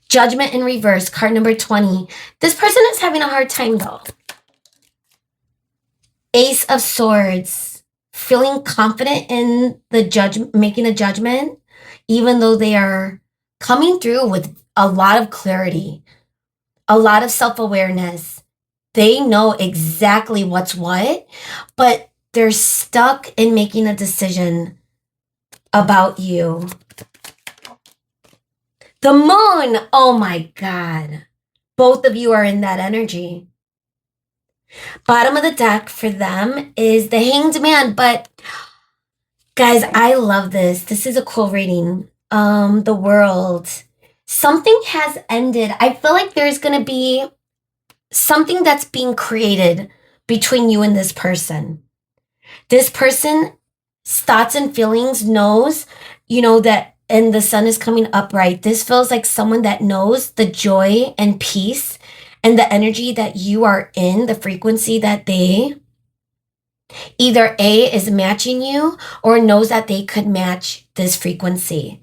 Judgment in reverse, card number 20. This person is having a hard time though. Ace of Swords, feeling confident in the making a judgment, even though they are coming through with a lot of clarity, a lot of self-awareness. They know exactly what's what, but they're stuck in making a decision about you. The moon, oh my God. Both of you are in that energy. Bottom of the deck for them is the Hanged Man, but guys, I love this. This is a cool reading. The World. Something has ended. I feel like there's going to be something that's being created between you and this person. This person's thoughts and feelings knows, that, and the sun is coming upright. This feels like someone that knows the joy and peace and the energy that you are in, the frequency that they either A, is matching you or knows that they could match this frequency.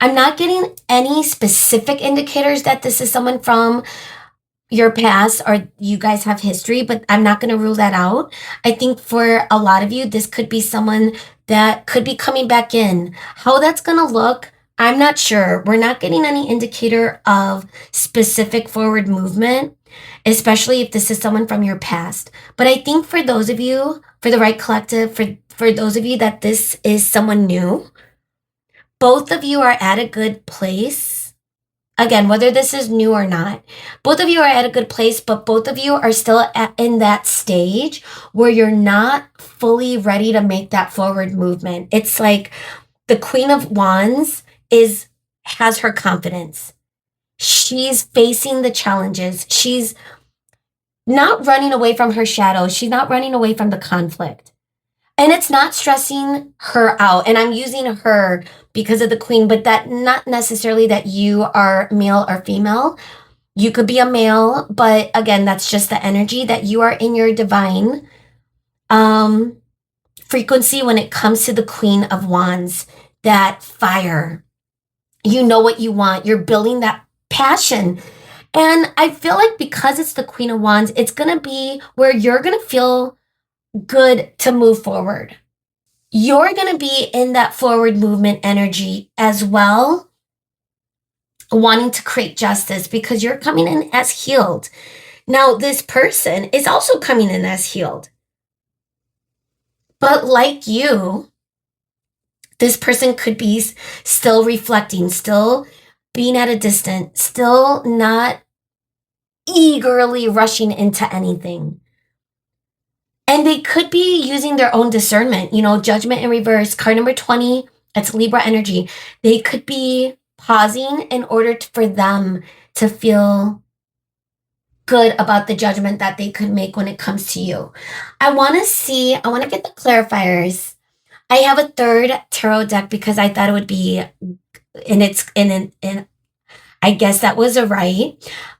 I'm not getting any specific indicators that this is someone from your past or you guys have history, but I'm not going to rule that out. I think for a lot of you, this could be someone that could be coming back in. How that's going to look, I'm not sure. We're not getting any indicator of specific forward movement, especially if this is someone from your past. But I think for those of you, for the right collective, for those of you that this is someone new, both of you are at a good place. Again, whether this is new or not, both of you are at a good place, but both of you are still in that stage where you're not fully ready to make that forward movement. It's like the Queen of Wands has her confidence. She's facing the challenges. She's not running away from her shadow. She's not running away from the conflict. And it's not stressing her out. And I'm using her because of the Queen, but that not necessarily that you are male or female. You could be a male, but again, that's just the energy that you are in your divine frequency when it comes to the Queen of Wands, that fire. You know what you want. You're building that passion. And I feel like because it's the Queen of Wands, it's going to be where you're going to feel good to move forward. You're going to be in that forward movement energy as well, wanting to create justice because you're coming in as healed. Now, this person is also coming in as healed. But like you, this person could be still reflecting, still being at a distance, still not eagerly rushing into anything. And they could be using their own discernment, judgment in reverse, card number 20, that's Libra energy. They could be pausing in order for them to feel good about the judgment that they could make when it comes to you. I want to get the clarifiers. I have a third tarot deck because I thought it would be, and I guess that was a right,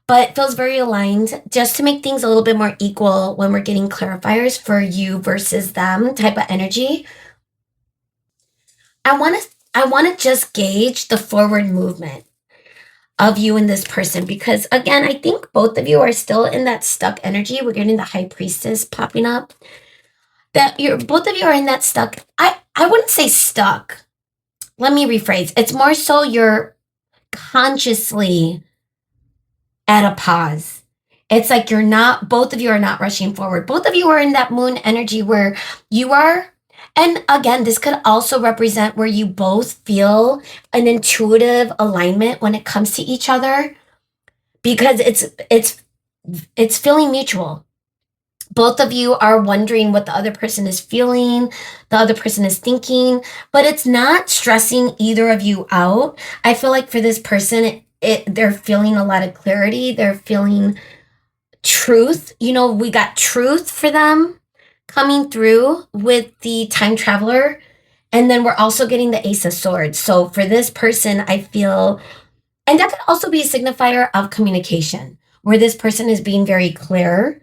but it feels very aligned just to make things a little bit more equal when we're getting clarifiers for you versus them type of energy. I want to just gauge the forward movement of you and this person because again, I think both of you are still in that stuck energy. We're getting the High Priestess popping up. Both of you are in that stuck. I wouldn't say stuck. Let me rephrase. It's more so you're consciously at a pause. It's like both of you are not rushing forward. Both of you are in that moon energy where you are. And again, this could also represent where you both feel an intuitive alignment when it comes to each other because it's feeling mutual. Both of you are wondering what the other person is feeling, the other person is thinking, but it's not stressing either of you out. I feel like for this person, they're feeling a lot of clarity. They're feeling truth. We got truth for them coming through with the time traveler. And then we're also getting the Ace of Swords. So for this person, I feel, and that could also be a signifier of communication, where this person is being very clear.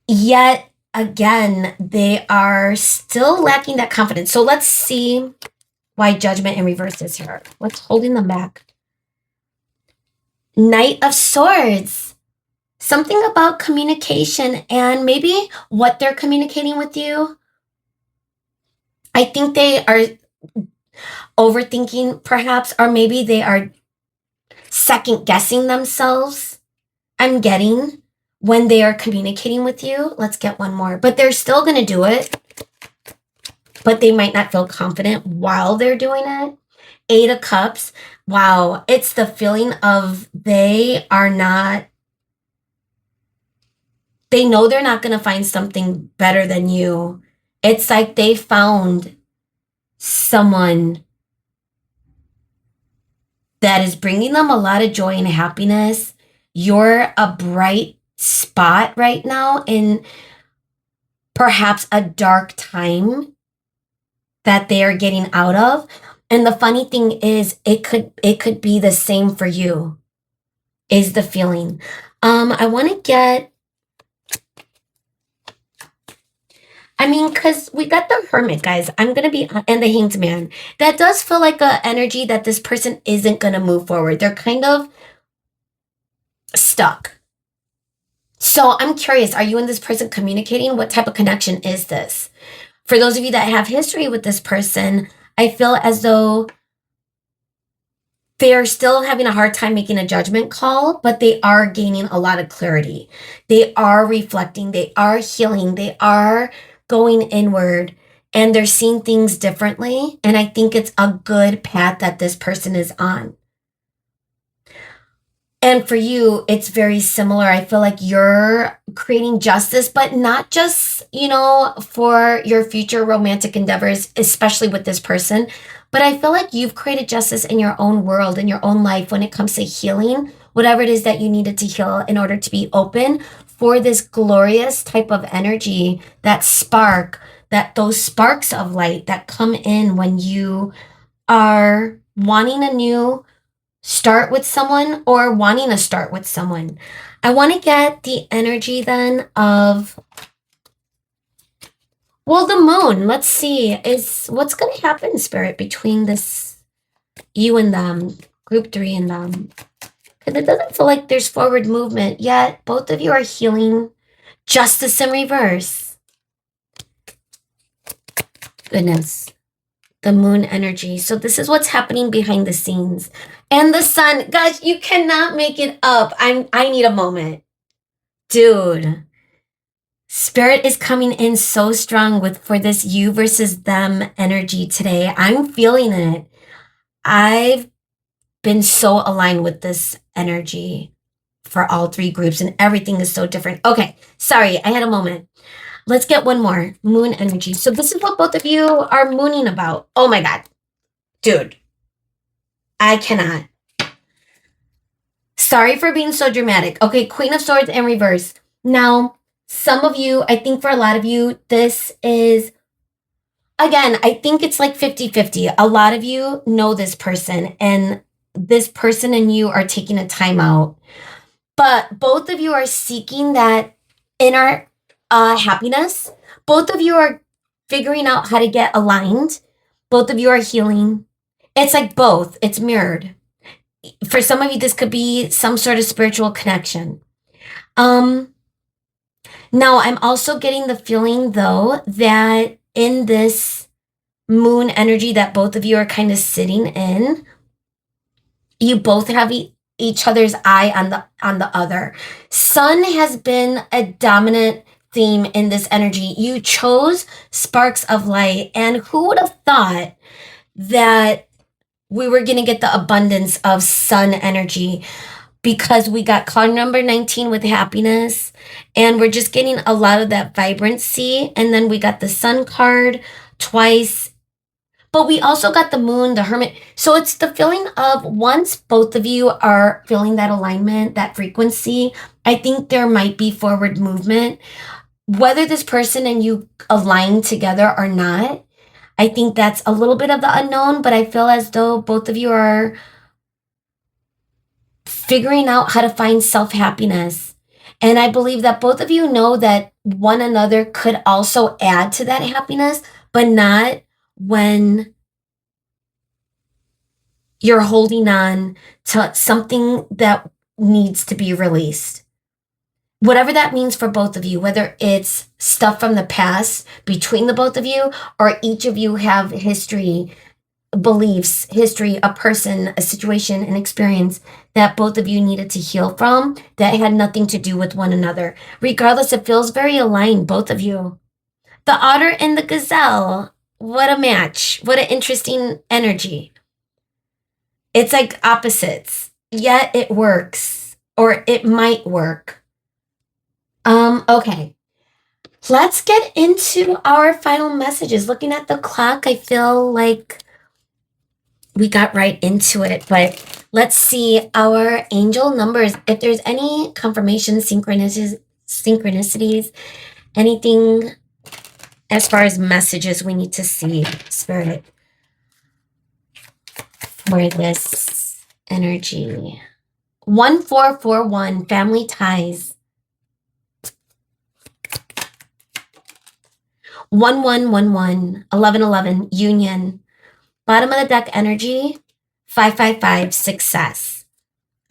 Yet again, they are still lacking that confidence. So let's see why Judgment in reverse is here. What's holding them back? Knight of Swords. Something about communication and maybe what they're communicating with you. I think they are overthinking perhaps, or maybe they are second guessing themselves. I'm getting when they are communicating with you. Let's get one more, but they're still going to do it, but they might not feel confident while they're doing it. 8 of Cups. Wow. It's the feeling of they know they're not going to find something better than you. It's like they found someone that is bringing them a lot of joy and happiness. You're a bright spot right now in perhaps a dark time that they are getting out of. And the funny thing is, it could be the same for you, is the feeling. I want to get, because we got the Hermit, guys. I'm going to be, and the Hanged Man. That does feel like an energy that this person isn't going to move forward. They're kind of stuck. So I'm curious, are you and this person communicating? What type of connection is this? For those of you that have history with this person, I feel as though they're still having a hard time making a judgment call, but they are gaining a lot of clarity. They are reflecting, they are healing, they are going inward, and they're seeing things differently. And I think it's a good path that this person is on. And for you, it's very similar. I feel like you're creating justice, but not just, for your future romantic endeavors, especially with this person. But I feel like you've created justice in your own world, in your own life, when it comes to healing, whatever it is that you needed to heal in order to be open for this glorious type of energy, that spark, those sparks of light that come in when you are wanting a new start with someone or wanting to start with someone. I want to get the energy then of, the moon. Let's see, what's going to happen, Spirit, between you and them, group 3 and them. Because it doesn't feel like there's forward movement yet. Both of you are healing. Justice in reverse. Goodness. The moon energy. So this is what's happening behind the scenes. And the sun. Guys, you cannot make it up. I need a moment. Dude. Spirit is coming in so strong for this you versus them energy today. I'm feeling it. I've been so aligned with this energy for all 3 groups, and everything is so different. Okay, sorry, I had a moment. Let's get one more. Moon energy. So this is what both of you are mooning about. Oh my God. Dude. I cannot. Sorry for being so dramatic. Okay, Queen of Swords in reverse. Now, some of you, I think for a lot of you, this is, again, I think it's like 50-50. A lot of you know this person, and this person and you are taking a time out. But both of you are seeking that inner happiness. Both of you are figuring out how to get aligned. Both of you are healing. It's like both. It's mirrored. For some of you, this could be some sort of spiritual connection. Now, I'm also getting the feeling, though, that in this moon energy that both of you are kind of sitting in, you both have each other's eye on the other. Sun has been a dominant theme in this energy. You chose sparks of light, and who would have thought that we were going to get the abundance of sun energy, because we got card number 19 with happiness, and we're just getting a lot of that vibrancy. And then we got the sun card twice, But we also got the moon, the hermit. So it's the feeling of once both of you are feeling that alignment, that frequency, I think there might be forward movement. Whether this person and you align together or not, I think that's a little bit of the unknown, but I feel as though both of you are figuring out how to find self happiness. And I believe that both of you know that one another could also add to that happiness, but not when you're holding on to something that needs to be released. Whatever that means for both of you, whether it's stuff from the past between the both of you, or each of you have history, beliefs, history, a person, a situation, an experience that both of you needed to heal from that had nothing to do with one another. Regardless, it feels very aligned, both of you. The otter and the gazelle. What a match. What an interesting energy. It's like opposites, yet it works, or it might work. Okay. Let's get into our final messages. Looking at the clock, I feel like we got right into it, but let's see our angel numbers. If there's any confirmation, synchronicities, anything as far as messages we need to see, Spirit, for this energy. 1441, family ties. 1111, 1111, union. Bottom of the deck energy, 555, success.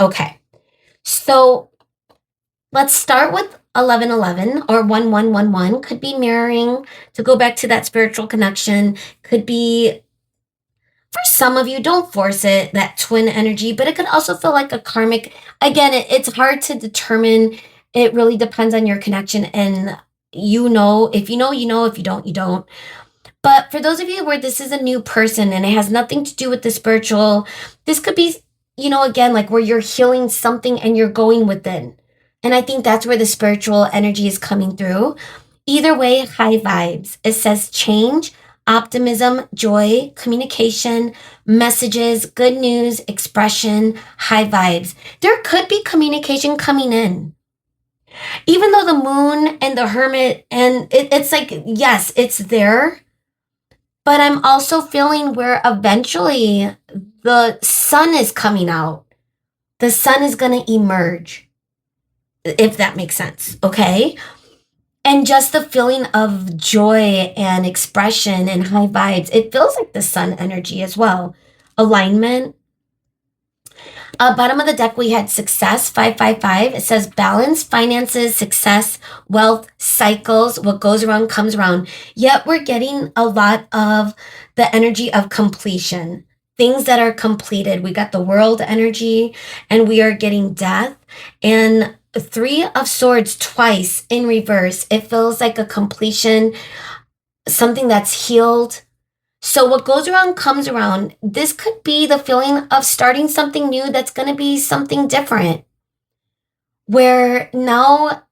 Okay, so let's start with 1111 or 1111. Could be mirroring, to go back to that spiritual connection. Could be, for some of you, don't force it, that twin energy, but it could also feel like a karmic. Again, it's hard to determine. It really depends on your connection, and you know, if you know, you know, if you don't, you don't. But for those of you where this is a new person and it has nothing to do with the spiritual, this could be, again, like where you're healing something and you're going within. And I think that's where the spiritual energy is coming through. Either way, high vibes. It says change, optimism, joy, communication, messages, good news, expression, high vibes. There could be communication coming in. Even though the moon and the hermit, and it's like, yes, it's there. But I'm also feeling where eventually the sun is coming out. The sun is going to emerge, if that makes sense, okay? And just the feeling of joy and expression and high vibes, it feels like the sun energy as well. Alignment. Bottom of the deck, we had success, 555. It says balance, finances, success, wealth, cycles. What goes around comes around. Yet we're getting a lot of the energy of completion, things that are completed. We got the world energy, and we are getting death. And 3 of Swords twice in reverse. It feels like a completion, something that's healed. So what goes around comes around. This could be the feeling of starting something new that's going to be something different, where now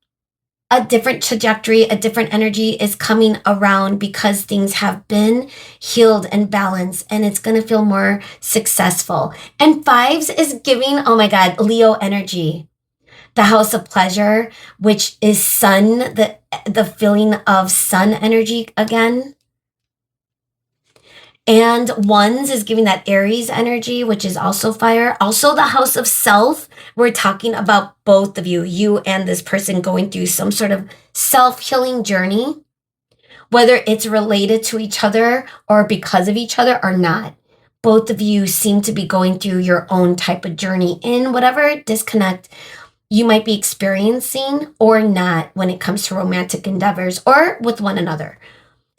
a different trajectory, a different energy is coming around because things have been healed and balanced, and it's going to feel more successful. And 5s is giving, oh my God, Leo energy. The house of pleasure, which is sun, the feeling of sun energy again. And 1s is giving that Aries energy, which is also fire. Also the house of self. We're talking about both of you and this person going through some sort of self-healing journey, whether it's related to each other or because of each other or not. Both of you seem to be going through your own type of journey in whatever disconnect you might be experiencing or not when it comes to romantic endeavors or with one another.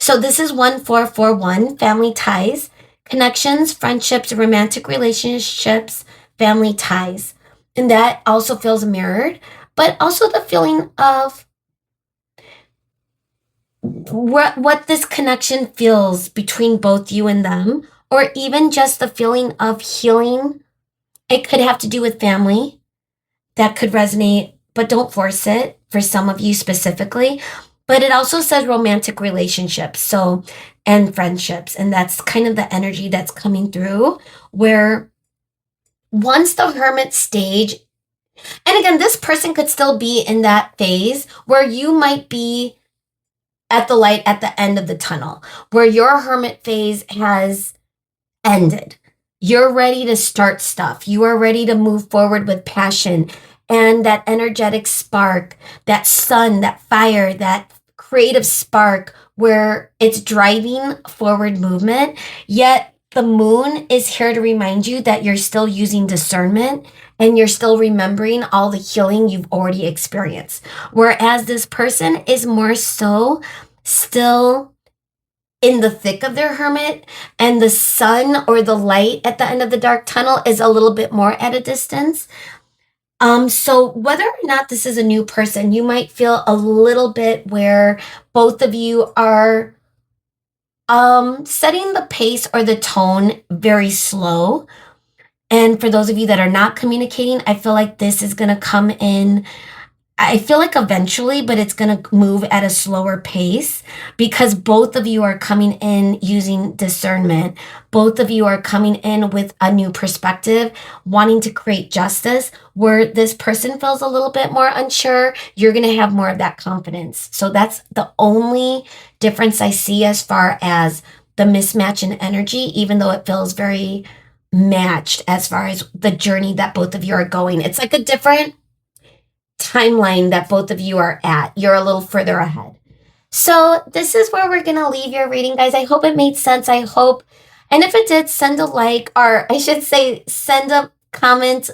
So this is 1441, family ties, connections, friendships, romantic relationships, family ties. And that also feels mirrored, but also the feeling of what this connection feels between both you and them, or even just the feeling of healing. It could have to do with family. That could resonate, but don't force it for some of you specifically. but it also says romantic relationships. So, and friendships. And that's kind of the energy that's coming through where once the hermit stage, and again, this person could still be in that phase where you might be at the light at the end of the tunnel, where your hermit phase has ended. You're ready to start stuff. You are ready to move forward with passion and that energetic spark, that sun, that fire, that creative spark where it's driving forward movement. Yet the moon is here to remind you that you're still using discernment and you're still remembering all the healing you've already experienced. Whereas this person is more so still in the thick of their hermit, and the sun or the light at the end of the dark tunnel is a little bit more at a distance. So whether or not this is a new person, you might feel a little bit where both of you are setting the pace or the tone very slow. And for those of you that are not communicating, I feel like this is going to come in. I feel like eventually, but it's going to move at a slower pace because both of you are coming in using discernment. Both of you are coming in with a new perspective, wanting to create justice. Where this person feels a little bit more unsure, you're going to have more of that confidence. So that's the only difference I see as far as the mismatch in energy, even though it feels very matched as far as the journey that both of you are going. It's like a different timeline that both of you are at. You're a little further ahead. So this is where we're going to leave your reading, guys. I hope it made sense. I hope, and if it did, send a like, or I should say, send a comment,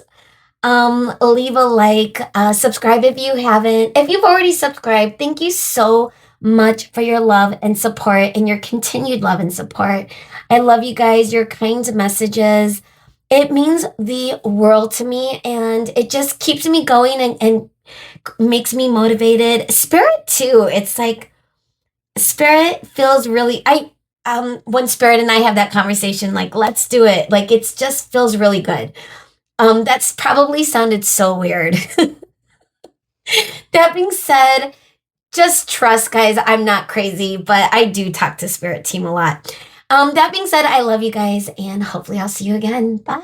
leave a like, subscribe if you haven't. If you've already subscribed, thank you so much for your love and support and your continued love and support. I love you guys, your kind messages. It means the world to me, and it just keeps me going and makes me motivated. Spirit too. It's like spirit feels really when spirit and I have that conversation, like, let's do it. Like, it's just feels really good. That's probably sounded so weird. That being said, just trust, guys. I'm not crazy, but I do talk to spirit team a lot. That being said, I love you guys, and hopefully I'll see you again. Bye.